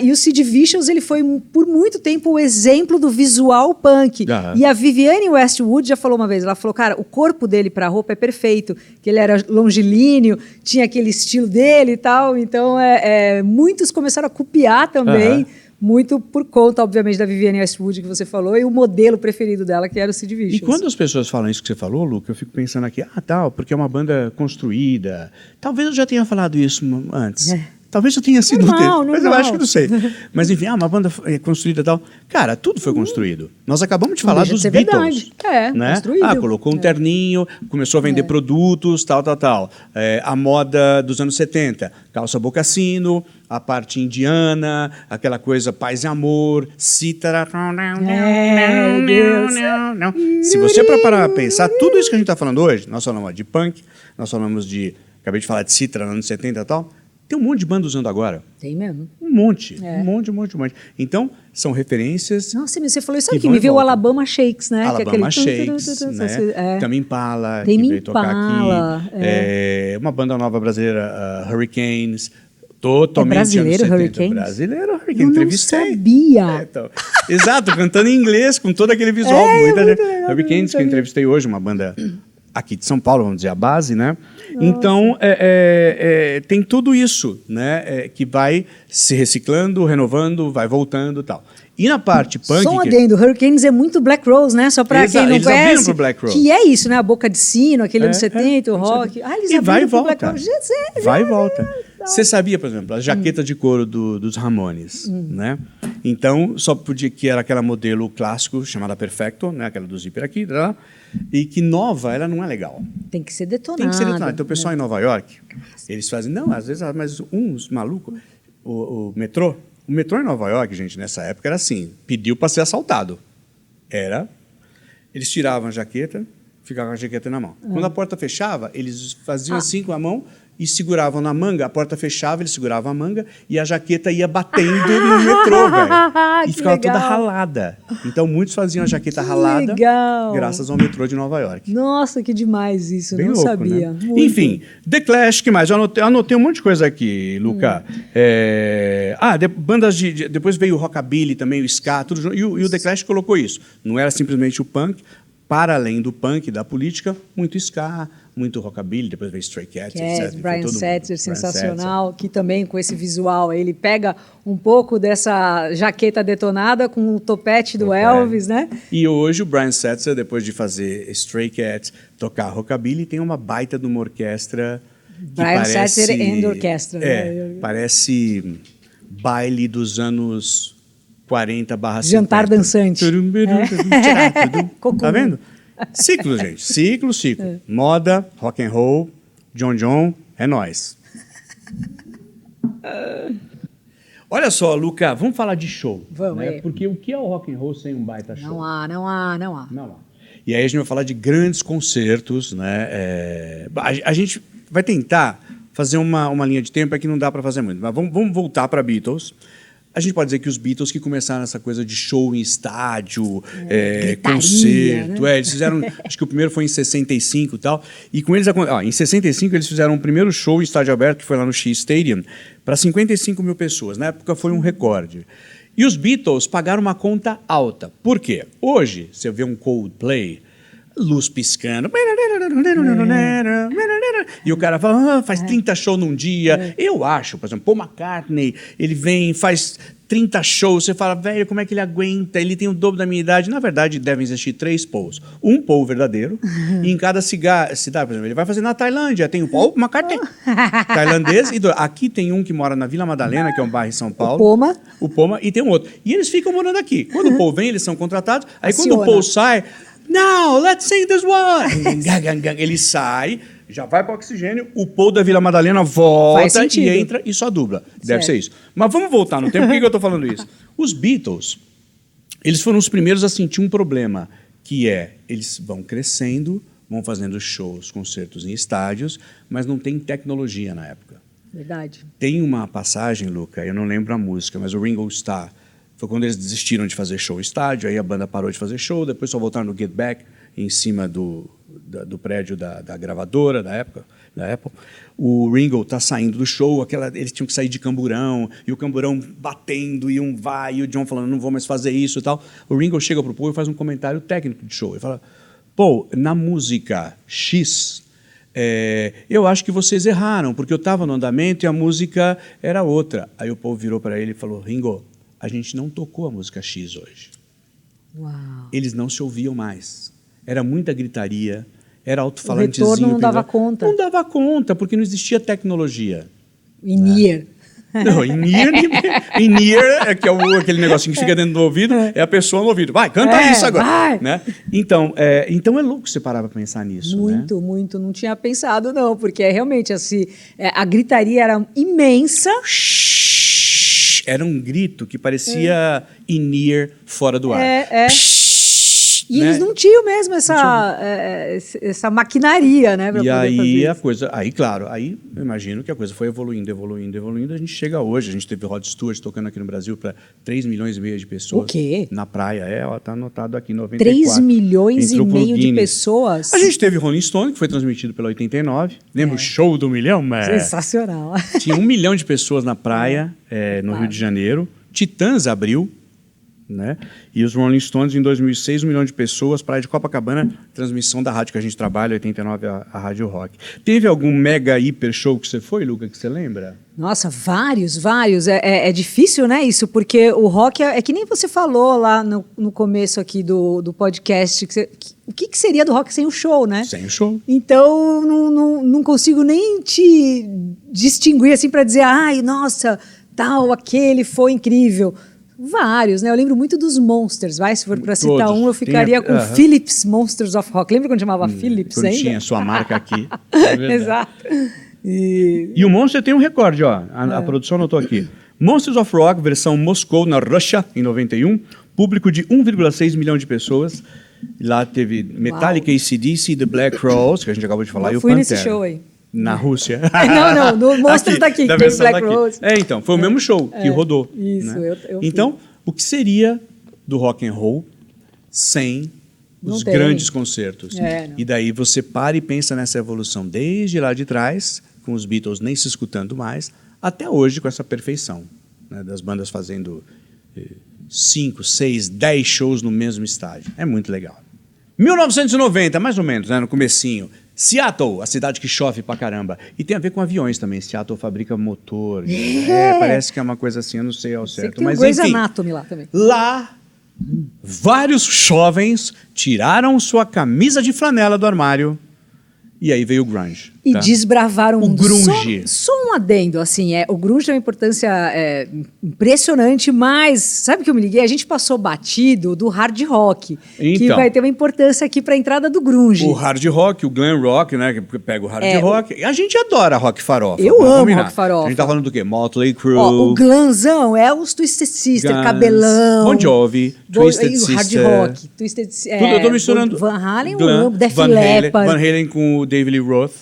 E o Sid Vicious, ele foi, por muito tempo, o exemplo do visual punk. E a Vivienne Westwood já falou uma vez, ela falou, cara, o corpo dele para a roupa é perfeito, que ele era longilíneo, tinha aquele estilo dele e tal. Então, muitos começaram a copiar também, muito por conta, obviamente, da Vivienne Westwood que você falou e o modelo preferido dela, que era o Sid Vicious. E quando as pessoas falam isso que você falou, Luca, eu fico pensando aqui, tal, porque é uma banda construída. Talvez eu já tenha falado isso antes. Talvez eu tenha sido normal, mas eu acho que não sei. Mas enfim, uma banda construída e tal. Cara, tudo foi construído. Nós acabamos de falar dos Beatles. Né? Construído. Colocou um terninho, começou a vender produtos, tal. A moda dos anos 70, calça bocassino, a parte indiana, aquela coisa paz e amor, cítara. Se você parar para pensar, tudo isso que a gente está falando hoje, nós falamos de punk, nós falamos de... Acabei de falar de cítara nos anos 70 e tal. Tem um monte de banda usando agora. Tem mesmo. Um monte. Então, são referências... Nossa, você falou isso aqui, me viu o Alabama Shakes, né? Alabama Shakes, né? Tame Impala, que veio tocar aqui. Uma banda nova brasileira, Hurricanes, totalmente brasileiro, anos 70. Hurricanes? Brasileiro, Hurricanes. Eu não Entrevistei. sabia. Então, exato, cantando em inglês, com todo aquele visual. Hurricanes, que eu entrevistei hoje, uma banda... aqui de São Paulo, vamos dizer, a base, né? Nossa. Então, tem tudo isso, né? Que vai se reciclando, renovando, vai voltando e tal. E na parte punk... Só um adendo, Hurricanes é muito Black Rose, né? Só para quem não conhece, pro Black Rose. que é isso, né? A boca de sino, aquele anos 70, o rock. Eles e vai e volta. Vai e volta. Você sabia, por exemplo, a jaqueta de couro dos Ramones, né? Então, só podia que era aquela modelo clássico chamada Perfecto, né? Aquela do zíper aqui, tá? E que nova, ela não é legal. Tem que ser detonada. Então, o pessoal em Nova York, eles fazem... Não, às vezes, mas uns malucos... O metrô em Nova York, gente, nessa época, era assim, pediu para ser assaltado. Eles tiravam a jaqueta, ficavam com a jaqueta na mão. Quando a porta fechava, eles faziam assim com a mão e seguravam na manga, a porta fechava, eles seguravam a manga e a jaqueta ia batendo no metrô, velho. E ficava toda ralada. Então, muitos faziam a jaqueta ralada graças ao metrô de Nova York. Nossa, que demais isso, bem não louco, sabia. Né? Enfim, The Clash, que mais? Eu anotei um monte de coisa aqui, Luca. Bandas depois veio o Rockabilly também, o Ska, tudo junto, e o The Clash colocou isso. Não era simplesmente o punk, para além do punk, da política, muito ska, muito rockabilly, depois veio Stray Cats, etc. Brian Setzer, sensacional, que também com esse visual, ele pega um pouco dessa jaqueta detonada com o topete do Elvis, né? E hoje o Brian Setzer, depois de fazer Stray Cats, tocar rockabilly, tem uma baita de uma orquestra que Brian Setzer and Orquestra. né? Parece baile dos anos 40/50. Jantar dançante. Tá vendo? Ciclo, gente. Ciclo. Moda, rock and roll, John, é nóis. Olha só, Luca, vamos falar de show. Vamos, né? Porque o que é o rock and roll sem um baita show? Não há. E aí a gente vai falar de grandes concertos, né? A gente vai tentar fazer uma linha de tempo, é que não dá para fazer muito, mas vamos voltar para Beatles. A gente pode dizer que os Beatles que começaram essa coisa de show em estádio, concerto. Né? Eles fizeram, acho que o primeiro foi em 65 e tal. E com eles, em 65 eles fizeram o primeiro show em estádio aberto, que foi lá no Shea Stadium, para 55 mil pessoas. Na época foi um recorde. E os Beatles pagaram uma conta alta. Por quê? Hoje, você vê um Coldplay, luz piscando, e o cara fala, faz 30 shows num dia. Eu acho, por exemplo, Paul McCartney, ele vem, faz 30 shows, você fala, velho, como é que ele aguenta? Ele tem o dobro da minha idade. Na verdade, devem existir 3 Pauls. Um Paul verdadeiro, e em cada cidade, por exemplo, ele vai fazer na Tailândia, tem o Paul McCartney, tailandês, e aqui tem um que mora na Vila Madalena, que é um bairro em São Paulo. O Poma, e tem um outro. E eles ficam morando aqui. Quando o Paul vem, eles são contratados, aí quando o Paul sai, now, let's sing this one. Ele sai, já vai para o oxigênio, o Paul da Vila Madalena volta e entra e só dubla. Deve ser isso. Mas vamos voltar no tempo. Por que eu estou falando isso? Os Beatles, eles foram os primeiros a sentir um problema, que é, eles vão crescendo, vão fazendo shows, concertos em estádios, mas não tem tecnologia na época. Verdade. Tem uma passagem, Luca, eu não lembro a música, mas o Ringo Starr, foi quando eles desistiram de fazer show em estádio, aí a banda parou de fazer show, depois só voltaram no Get Back, em cima do prédio da gravadora da Apple. O Ringo está saindo do show, eles tinham que sair de camburão, e o camburão batendo, e um vai, e o John falando, não vou mais fazer isso e tal. O Ringo chega pro Paul e faz um comentário técnico de show. Ele fala, Paul, na música X, eu acho que vocês erraram, porque eu estava no andamento e a música era outra. Aí o Paul virou para ele e falou, Ringo, a gente não tocou a música X hoje. Uau. Eles não se ouviam mais. Era muita gritaria, era alto-falantezinho. O retorno não dava conta. Não dava conta, porque não existia tecnologia. In-ear. Não, in-ear, que é aquele negocinho que fica dentro do ouvido, é a pessoa no ouvido. Vai, canta isso agora. Vai. Né? Então é louco você parar para pensar nisso. Muito, né? muito. Não tinha pensado, não, porque realmente assim, a gritaria era imensa. Era um grito que parecia in-ear fora do ar. E eles não tinham mesmo essa maquinaria, né? E aí a coisa, claro, eu imagino que a coisa foi evoluindo, a gente chega hoje, a gente teve Rod Stewart tocando aqui no Brasil para 3,5 milhões de pessoas. O quê? Na praia, está anotado aqui, 94. 3,5 milhões de pessoas? A gente teve Rolling Stone, que foi transmitido pela 89, lembra o show do milhão? Sensacional. Tinha 1 milhão de pessoas na praia, no Rio de Janeiro, Titãs abriu, né? E os Rolling Stones, em 2006, 1 milhão de pessoas, praia de Copacabana, transmissão da rádio que a gente trabalha, 89, a Rádio Rock. Teve algum mega hiper show que você foi, Luca, que você lembra? Nossa, vários. É difícil, né, isso? Porque o rock é que nem você falou lá no começo aqui do podcast, o que seria do rock sem o show, né? Sem o show. Então, não consigo nem te distinguir assim para dizer, ai, nossa, aquele foi incrível. Vários, né? Eu lembro muito dos Monsters, se for para citar um, eu ficaria com Philips Monsters of Rock. Lembra quando chamava Philips ainda? Tinha sua marca aqui. Exato. E o Monster tem um recorde, ó. A produção anotou aqui. Monsters of Rock, versão Moscou, na Rússia, em 91. Público de 1,6 milhão de pessoas. Lá teve Metallica, AC/DC, The Black Crowes, que a gente acabou de falar, e o Pantera. Eu fui nesse show aí. Na Rússia. Não, no Monsters daqui, da que tem versão Black daqui. Rose. Então, foi o mesmo show que rodou. Isso, né? eu então, o que seria do rock and roll sem os grandes concertos? E daí você para e pensa nessa evolução desde lá de trás, com os Beatles nem se escutando mais, até hoje com essa perfeição, né, das bandas fazendo 5, 6, 10 shows no mesmo estádio. É muito legal. 1990, mais ou menos, né, no comecinho. Seattle, a cidade que chove pra caramba. E tem a ver com aviões também. Seattle fabrica motor. Parece que é uma coisa assim, eu não sei ao Sei certo. que tem Mas Grey's enfim, Anatomy lá também. lá, vários jovens tiraram sua camisa de flanela do armário e aí veio o grunge. E tá? desbravaram O mundo. grunge. Só um adendo, assim, o grunge tem uma importância impressionante, mas sabe o que eu me liguei? A gente passou batido do hard rock, que Então. vai ter uma importância aqui para a entrada do grunge. O hard rock, o glam rock, né? Que pega o hard rock. A gente adora rock farofa. Eu vamos amo combinar. rock farofa. A gente tá falando do quê? Motley Crue. Ó, o glamzão é os Twisted Sister, Guns, cabelão. Bon Jovi, Twisted e o hard Sister. rock. Twisted, Tudo, eu tô misturando. Van Halen, Glam, eu amo. Def Van Halen, Leppard. Van Halen com o David Lee Roth,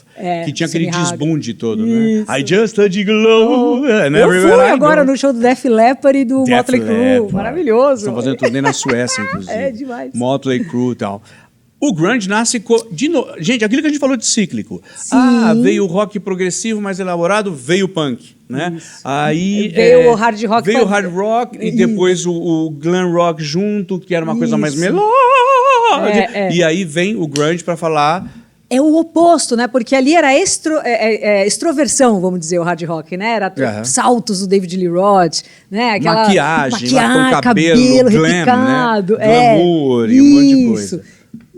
que tinha aquele Sammy Hagar. desbunde todo, né? Isso. I just a gigolo. and Eu everywhere fui I agora go. no show do Def Leppard e do Def Motley Crue. Leppard. Maravilhoso. Estão fazendo turnê na Suécia, inclusive. É demais. Motley Crue e tal. O grunge nasce... Gente, aquilo que a gente falou de cíclico. Sim. Veio o rock progressivo mais elaborado, veio o punk, né? Aí Veio o hard rock. Veio o hard rock e depois o glam rock junto, que era uma coisa mais Isso. melódica. E aí vem o grunge para falar... É o oposto, né? Porque ali era extroversão, vamos dizer, o hard rock, né? Era saltos do David Lee Roth, né? Aquela maquiagem, com cabelo glam, repicado, né? Glamour e um monte de coisa.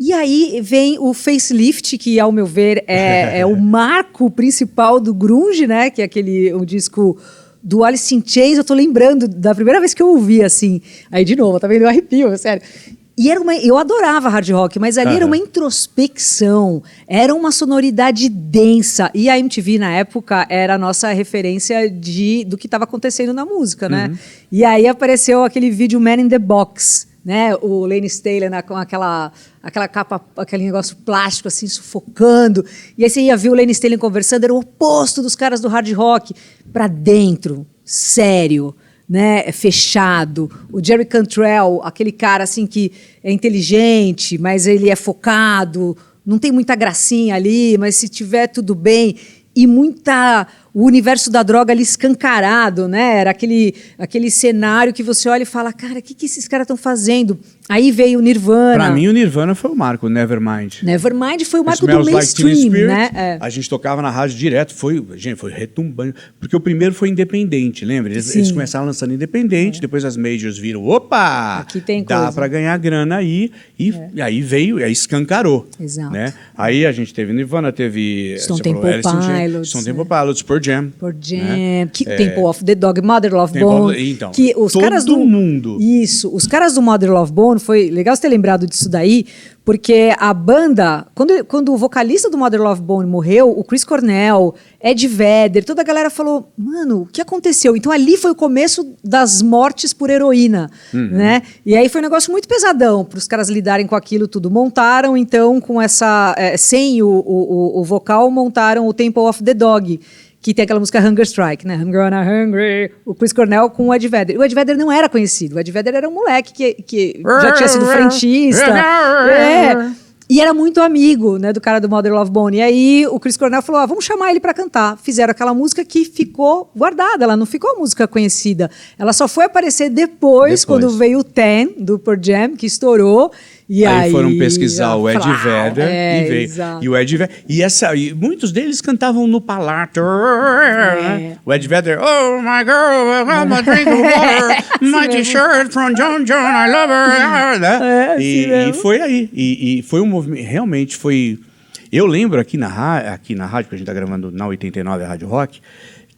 E aí vem o facelift, que ao meu ver é o marco principal do grunge, né? Que é o disco do Alice in Chains. Eu tô lembrando da primeira vez que eu ouvi, assim. Aí, de novo, tá vendo? Eu arrepio, sério. E eu adorava hard rock, mas ali era uma introspecção, era uma sonoridade densa. E a MTV, na época, era a nossa referência do que estava acontecendo na música, né? E aí apareceu aquele vídeo Man in the Box, né? O Lane Staley com aquela capa, aquele negócio plástico, assim, sufocando. E aí você ia ver o Lane Staley conversando, era o oposto dos caras do hard rock. Pra dentro, sério, né, fechado. O Jerry Cantrell, aquele cara assim que é inteligente, mas ele é focado, não tem muita gracinha ali, mas se tiver tudo bem. E o universo da droga ali escancarado, né? Era aquele cenário que você olha e fala, cara, o que esses caras estão fazendo? Aí veio o Nirvana. Pra mim, o Nirvana foi o marco, o Nevermind. Nevermind foi o marco Smells do Like Teen mainstream, Spirit, né? A gente tocava na rádio direto, foi retumbante. Porque o primeiro foi independente, lembra? Eles começaram lançando independente, depois as majors viram, opa, aqui tem dá coisa. pra ganhar grana aí. E aí veio, aí escancarou. Exato. Né? Aí a gente teve Nirvana, teve... Stone Temple Pilots. Stone Temple Pilots, Pearl Jam. Pearl Jam, Né? Temple of the Dog, Mother Love Bone. Então, que os todo caras mundo. Isso, os caras do Mother Love Bone, foi legal você ter lembrado disso daí, porque a banda, quando o vocalista do Mother Love Bone morreu, o Chris Cornell, Ed Vedder, toda a galera falou, mano, o que aconteceu? Então ali foi o começo das mortes por heroína, né? E aí foi um negócio muito pesadão para os caras lidarem com aquilo tudo. Montaram, então, com sem o vocal, montaram o Temple of the Dog, que tem aquela música Hunger Strike, né? I'm gonna hungry. O Chris Cornell com o Ed Vedder. O Ed Vedder não era conhecido. O Ed Vedder era um moleque que já tinha sido frentista. E era muito amigo, né, do cara do Mother Love Bone. E aí o Chris Cornell falou, vamos chamar ele para cantar. Fizeram aquela música que ficou guardada, ela não ficou uma música conhecida. Ela só foi aparecer depois. Quando veio o Ten, do Pearl Jam, que estourou. E aí foram pesquisar o Ed Vedder e veio. Exato. E o Ed Vedder. E muitos deles cantavam no palato. Né? O Ed Vedder, oh my girl, I'm a drink of water, my t-shirt from John, I love her. Né? E foi aí. E foi um movimento. Realmente foi. Eu lembro aqui na rádio, que a gente está gravando na 89, a Rádio Rock,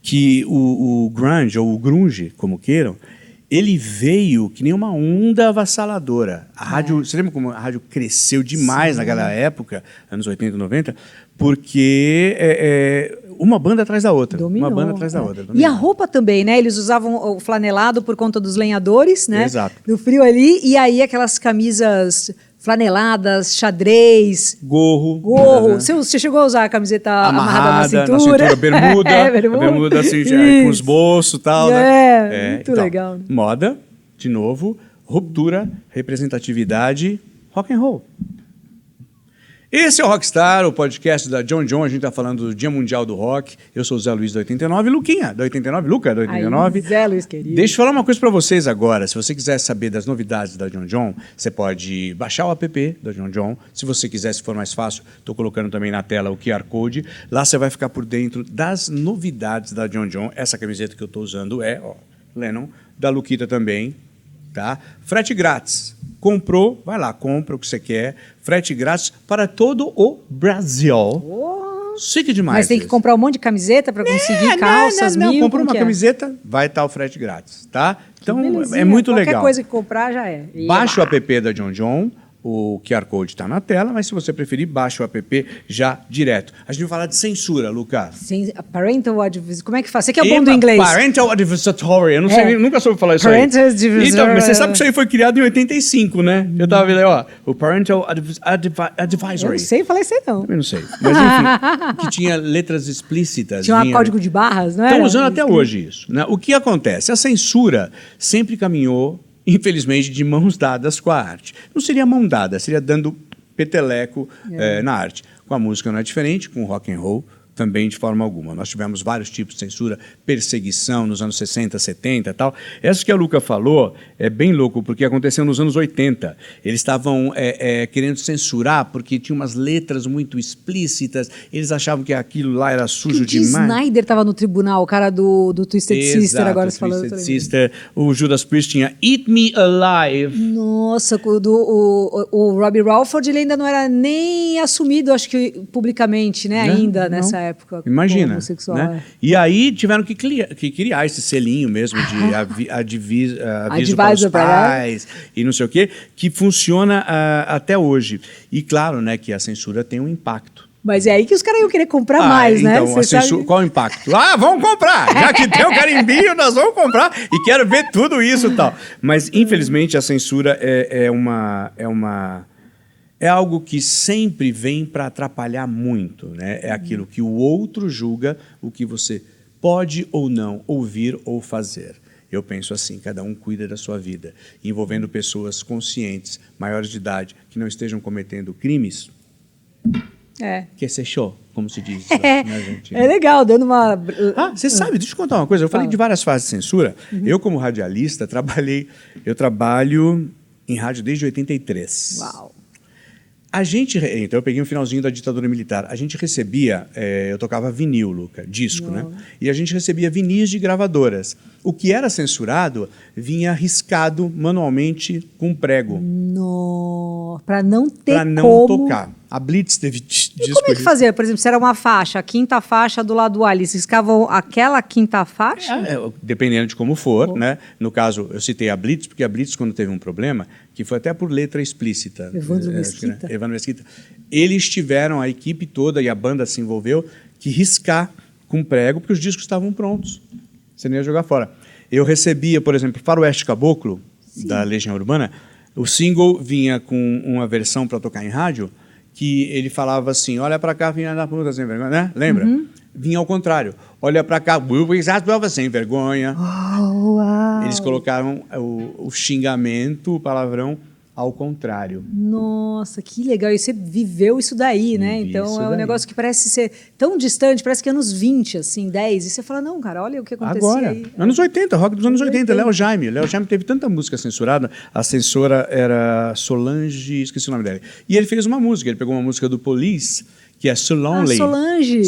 que o grunge, ou o grunge, como queiram, ele veio que nem uma onda avassaladora. A rádio, você lembra como a rádio cresceu demais naquela época, anos 80 e 90? Porque uma banda atrás da outra. Dominou, uma banda atrás da outra. E a roupa também, né? Eles usavam o flanelado por conta dos lenhadores, né? Exato. Do frio ali. E aí aquelas camisas flaneladas, xadrez. Gorro. Né? Você chegou a usar a camiseta amarrada na cintura? Bermuda. Bermuda assim, com os bolsos e tal. Né? Muito legal. Né? Moda, de novo, ruptura, representatividade, rock and roll. Esse é o Rockstar, o podcast da John John. A gente está falando do Dia Mundial do Rock. Eu sou o Zé Luiz, da 89. Luquinha, da 89. Luca, da 89. Aí, Zé Luiz, querido. Deixa eu falar uma coisa para vocês agora. Se você quiser saber das novidades da John John, você pode baixar o app da John John. Se você quiser, se for mais fácil, estou colocando também na tela o QR Code. Lá você vai ficar por dentro das novidades da John John. Essa camiseta que eu estou usando é, Lennon, da Luquita também. Tá? Frete grátis. Comprou, vai lá, compra o que você quer. Frete grátis para todo o Brasil. Oh. Chique demais. Mas tem que comprar um monte de camiseta para conseguir calças, não. Comprou uma que camiseta, vai estar o frete grátis, tá? Então belezinha. é muito Qualquer legal. coisa que comprar já é. Baixa o app da John John. O QR Code está na tela, mas se você preferir, baixa o app já direto. A gente vai falar de censura, Lucas. Parental Advisory. Como é que faz? Você que é o bom do inglês. Parental Advisory. Eu não sei, nunca soube falar isso Parental aí. Advisory. Então, mas você sabe que isso aí foi criado em 85, né? Eu tava vendo aí, o Parental Advisory. Eu não sei, falei sei não. Também não sei. Mas enfim, que tinha letras explícitas. Tinha um código de barras, não é? Estão usando até hoje isso. Né? O que acontece? A censura sempre caminhou, infelizmente, de mãos dadas com a arte. Não seria mão dada, seria dando peteleco na arte. Com a música não é diferente, com o rock and roll também de forma alguma. Nós tivemos vários tipos de censura, perseguição nos anos 60, 70 e tal. Essa que a Luca falou é bem louco, porque aconteceu nos anos 80. Eles estavam querendo censurar porque tinha umas letras muito explícitas, eles achavam que aquilo lá era sujo demais. O Snyder estava no tribunal, o cara do Twisted Sister, agora você falando. Twisted Sister, o Judas Priest tinha Eat Me Alive. Nossa, o Robbie Ralford ele ainda não era nem assumido, acho que publicamente, né? Ainda nessa época. Imagina, né? E aí tiveram que criar esse selinho mesmo de aviso para os pais e não sei o quê, que funciona até hoje. E claro, né, que a censura tem um impacto. Mas é aí que os caras iam querer comprar mais, né? Então, qual o impacto? Vamos comprar! Já que tem o carimbinho, nós vamos comprar e quero ver tudo isso e tal. Mas, infelizmente, a censura é algo que sempre vem para atrapalhar muito, né? É aquilo que o outro julga o que você pode ou não ouvir ou fazer. Eu penso assim, cada um cuida da sua vida, envolvendo pessoas conscientes, maiores de idade, que não estejam cometendo crimes. Que se show, como se diz na Argentina. É legal, dando uma... Você sabe, deixa eu contar uma coisa. Eu falei de várias fases de censura. Eu, como radialista, trabalho em rádio desde 83. Uau! Então eu peguei um finalzinho da ditadura militar. A gente recebia, eu tocava vinil, Luca, disco, né? E a gente recebia vinis de gravadoras. O que era censurado vinha riscado manualmente com prego. Para não ter Para não tocar. A Blitz teve disco. E como é que fazia? Por exemplo, se era uma faixa, a quinta faixa do lado A, eles riscavam aquela quinta faixa? Dependendo de como for, né? No caso, eu citei a Blitz, porque a Blitz, quando teve um problema, que foi até por letra explícita. Evandro Mesquita. Evandro Mesquita. Eles tiveram, a equipe toda e a banda se envolveu, que riscar com prego, porque os discos estavam prontos. Você não ia jogar fora. Eu recebia, por exemplo, Faroeste Caboclo, da Legião Urbana, o single vinha com uma versão para tocar em rádio, que ele falava assim, olha para cá, filha da puta, sem vergonha, né? Lembra? Vinha ao contrário. Olha para cá, sem vergonha. Eles colocaram o xingamento, o palavrão, ao contrário. Nossa, que legal. E você viveu isso daí, né? Então é um negócio que parece ser tão distante, parece que anos 20, assim, 10. E você fala, não, cara, olha o que acontecia agora, aí. Anos 80, rock dos anos 80. Léo Jaime teve tanta música censurada. A censora era Solange, esqueci o nome dela. E ele fez uma música, ele pegou uma música do Police, que é So Lonely. Solange.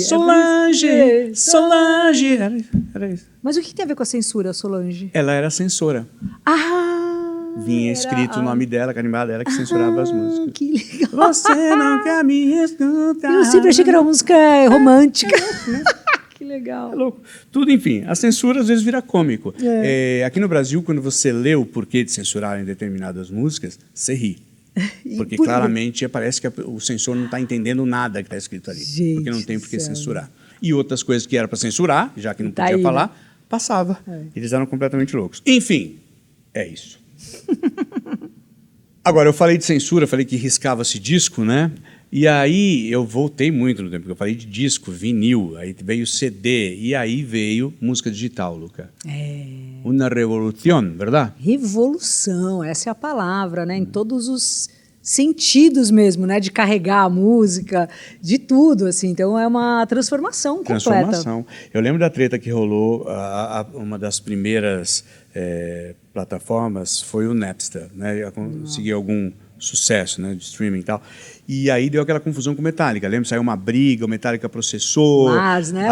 Era isso. Mas o que tem a ver com a censura, Solange? Ela era censora. Vinha escrito o nome dela, carimbado dela, que censurava as músicas. Que legal. Você não quer me escutar. Eu sempre achei que era uma música romântica. Que legal. É louco. Tudo, enfim, a censura às vezes vira cômico. Aqui no Brasil, quando você lê o porquê de censurarem determinadas músicas, você ri. Porque claramente parece que o censor não está entendendo nada que está escrito ali. Porque não tem por que censurar. E outras coisas que era para censurar, já que não podia falar, passava. Eles eram completamente loucos. Enfim, é isso. Agora, eu falei de censura, falei que riscava-se disco, né? E aí eu voltei muito no tempo, porque eu falei de disco, vinil, aí veio CD, e aí veio música digital, Luca. Uma revolução, verdade? Revolução, essa é a palavra, né? Em todos os sentidos mesmo, né? De carregar a música, de tudo, assim. Então é uma transformação completa. Transformação. Eu lembro da treta que rolou, uma das primeiras plataformas foi o Napster, né? Conseguiu algum sucesso, né, de streaming e tal. E aí deu aquela confusão com o Metallica. Lembra? Saiu uma briga, o Metallica processou. Lars, né?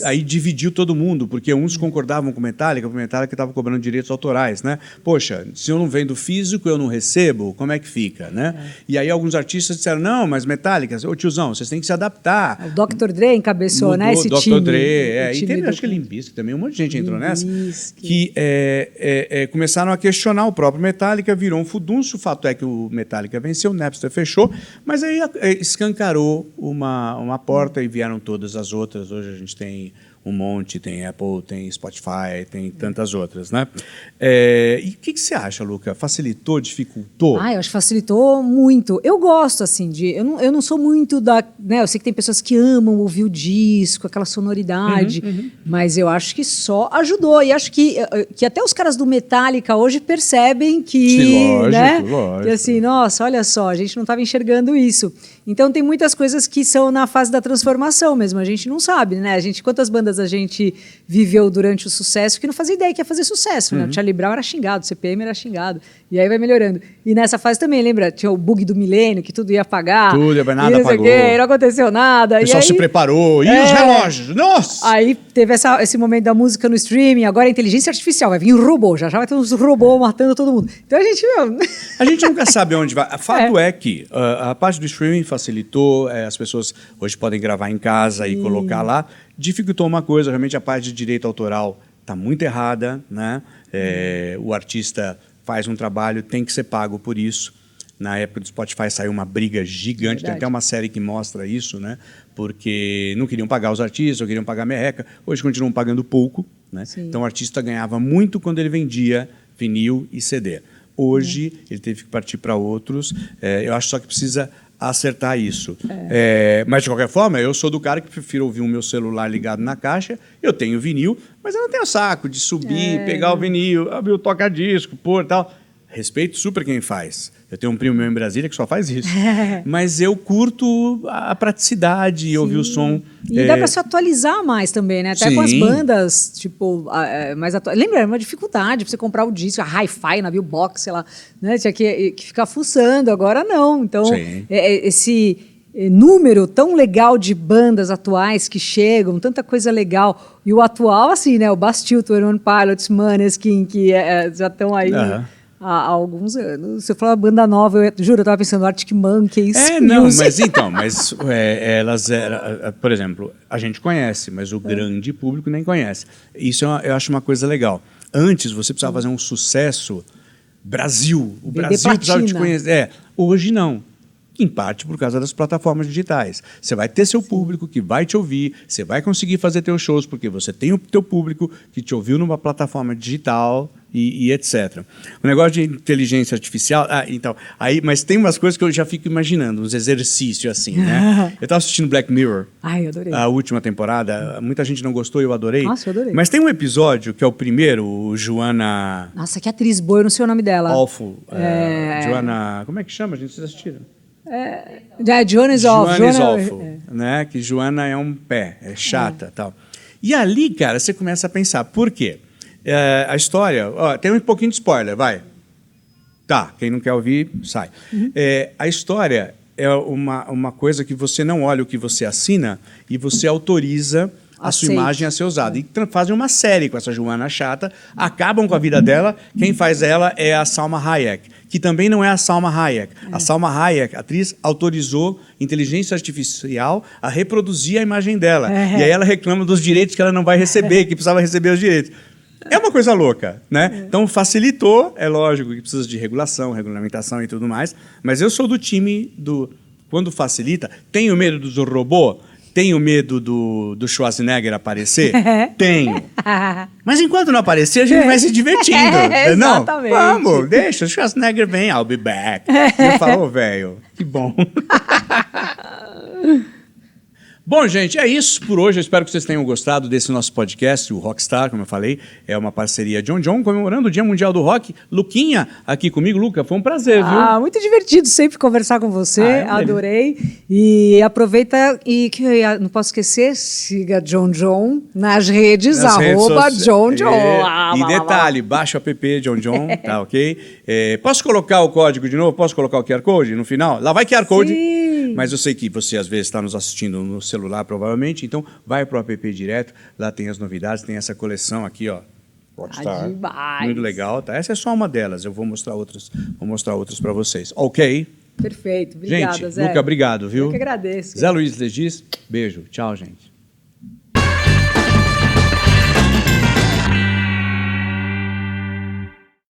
Aí dividiu todo mundo, porque uns concordavam com o Metallica estava cobrando direitos autorais, né? Poxa, se eu não vendo físico, eu não recebo, como é que fica, né? E aí alguns artistas disseram, não, mas Metallica, ô tiozão, vocês têm que se adaptar. O Dr. Dre encabeçou, né, esse Dr. time. Dr. Dre, time e teve, do... acho que Limp Bizkit também, um monte de gente entrou nessa, Bizkit. que começaram a questionar o próprio Metallica, virou um furdúncio. O fato é que o Metallica venceu, o Napster fechou, mas aí escancarou uma porta e vieram todas as outras. Hoje a gente tem um monte, tem Apple, tem Spotify, tem tantas outras, né? E o que você acha, Luca? Facilitou, dificultou? Eu acho que facilitou muito. Eu gosto, assim, eu não sou muito da... Né, eu sei que tem pessoas que amam ouvir o disco, aquela sonoridade, mas eu acho que só ajudou. E acho que até os caras do Metallica hoje percebem que... Sim, lógico, né, lógico. Que assim, nossa, olha só, a gente não estava enxergando isso. Então tem muitas coisas que são na fase da transformação mesmo, a gente não sabe, né? Quantas bandas a gente viveu durante o sucesso que não fazia ideia que ia fazer sucesso, né? O Charlie Brown era xingado, o CPM era xingado, e aí vai melhorando. E nessa fase também, lembra? Tinha o bug do milênio, que tudo ia apagar. Tudo, nada apagou. Não aconteceu nada. O pessoal se preparou, e os relógios? Nossa! Aí teve esse momento da música no streaming, agora a inteligência artificial, vai vir um robô, já vai ter uns robôs matando todo mundo. Então a gente... A gente nunca sabe onde vai. O fato é que a parte do streaming facilitou, as pessoas hoje podem gravar em casa e colocar lá. Dificultou uma coisa, realmente a parte de direito autoral está muito errada, né? O artista faz um trabalho, tem que ser pago por isso. Na época do Spotify saiu uma briga gigante, tem até uma série que mostra isso, né? Porque não queriam pagar os artistas, não queriam pagar a merreca. Hoje continuam pagando pouco, né? Então o artista ganhava muito quando ele vendia vinil e CD. Hoje ele teve que partir para outros. Eu acho só que precisa acertar isso. Mas, de qualquer forma, eu sou do cara que prefiro ouvir o meu celular ligado na caixa. Eu tenho vinil, mas eu não tenho saco de subir, pegar o vinil, abrir o toca-disco, pôr e tal. Respeito super quem faz. Eu tenho um primo meu em Brasília que só faz isso. Mas eu curto a praticidade e ouvir o som. E dá para se atualizar mais também, né? Até com as bandas, tipo, mais atuais. Lembra? Era uma dificuldade para você comprar o disco, a hi-fi, navio box, sei lá. Né? Tinha que ficar fuçando. Agora não. Então, esse número tão legal de bandas atuais que chegam, tanta coisa legal. E o atual, assim, né? O Bastille, 21 Pilots, Måneskin, que já estão aí... Há alguns anos. Você falou banda nova, juro, eu estava pensando Arctic Monkeys. Mas elas eram, por exemplo, a gente conhece, mas o grande público nem conhece. Isso eu acho uma coisa legal. Antes você precisava fazer um sucesso Brasil. O Brasil precisava te conhecer. Hoje não. Em parte por causa das plataformas digitais. Você vai ter seu público que vai te ouvir, você vai conseguir fazer teus shows porque você tem o teu público que te ouviu numa plataforma digital e etc. O negócio de inteligência artificial, mas tem umas coisas que eu já fico imaginando, uns exercícios assim, né? Eu estava assistindo Black Mirror. Eu adorei. A última temporada, muita gente não gostou, eu adorei. Nossa, eu adorei. Mas tem um episódio que é o primeiro, o Joanna... Nossa, que atriz boa, eu não sei o nome dela. Awful. Joanna... Como é que chama, gente? Vocês assistiram? Joanna is Awful, né? Que Joanna é um pé, é chata, tal. E ali, cara, você começa a pensar, por quê? A história, tem um pouquinho de spoiler, vai. Tá, quem não quer ouvir, sai. A história é uma coisa que você não olha o que você assina e você autoriza a sua imagem a ser usada. E fazem uma série com essa Joanna chata, acabam com a vida dela. Quem faz ela é a Salma Hayek, que também não é a Salma Hayek. A Salma Hayek, a atriz, autorizou inteligência artificial a reproduzir a imagem dela. E aí ela reclama dos direitos que ela não vai receber, que precisava receber os direitos. É uma coisa louca, né? Então facilitou, é lógico que precisa de regulação, regulamentação e tudo mais, mas eu sou do time do... Quando facilita, tenho medo do robô? Tenho medo do Schwarzenegger aparecer? Tenho. Mas enquanto não aparecer, a gente vai se divertindo. Não? Exatamente. Vamos, deixa, o Schwarzenegger vem, I'll be back. E eu falo, velho, que bom. Bom, gente, é isso por hoje. Eu espero que vocês tenham gostado desse nosso podcast, o Rockstar, como eu falei. É uma parceria John John, comemorando o Dia Mundial do Rock. Luquinha, aqui comigo. Luca, foi um prazer, viu? Muito divertido sempre conversar com você, adorei. E aproveita e que eu não posso esquecer, siga John John nas redes, @John John. E detalhe, baixa o app John John, tá ok? Posso colocar o código de novo? Posso colocar o QR Code no final? Lá vai QR Code. Sim. Mas eu sei que você às vezes está nos assistindo no celular, provavelmente, então vai para o app direto, lá tem as novidades, tem essa coleção aqui, ó. Rockstar. Demais. Muito legal, tá? Essa é só uma delas, eu vou mostrar outras para vocês. Ok? Perfeito, obrigada, gente, Zé. Luca, obrigado, viu? Eu que agradeço. Zé Luiz Legis, beijo. Tchau, gente.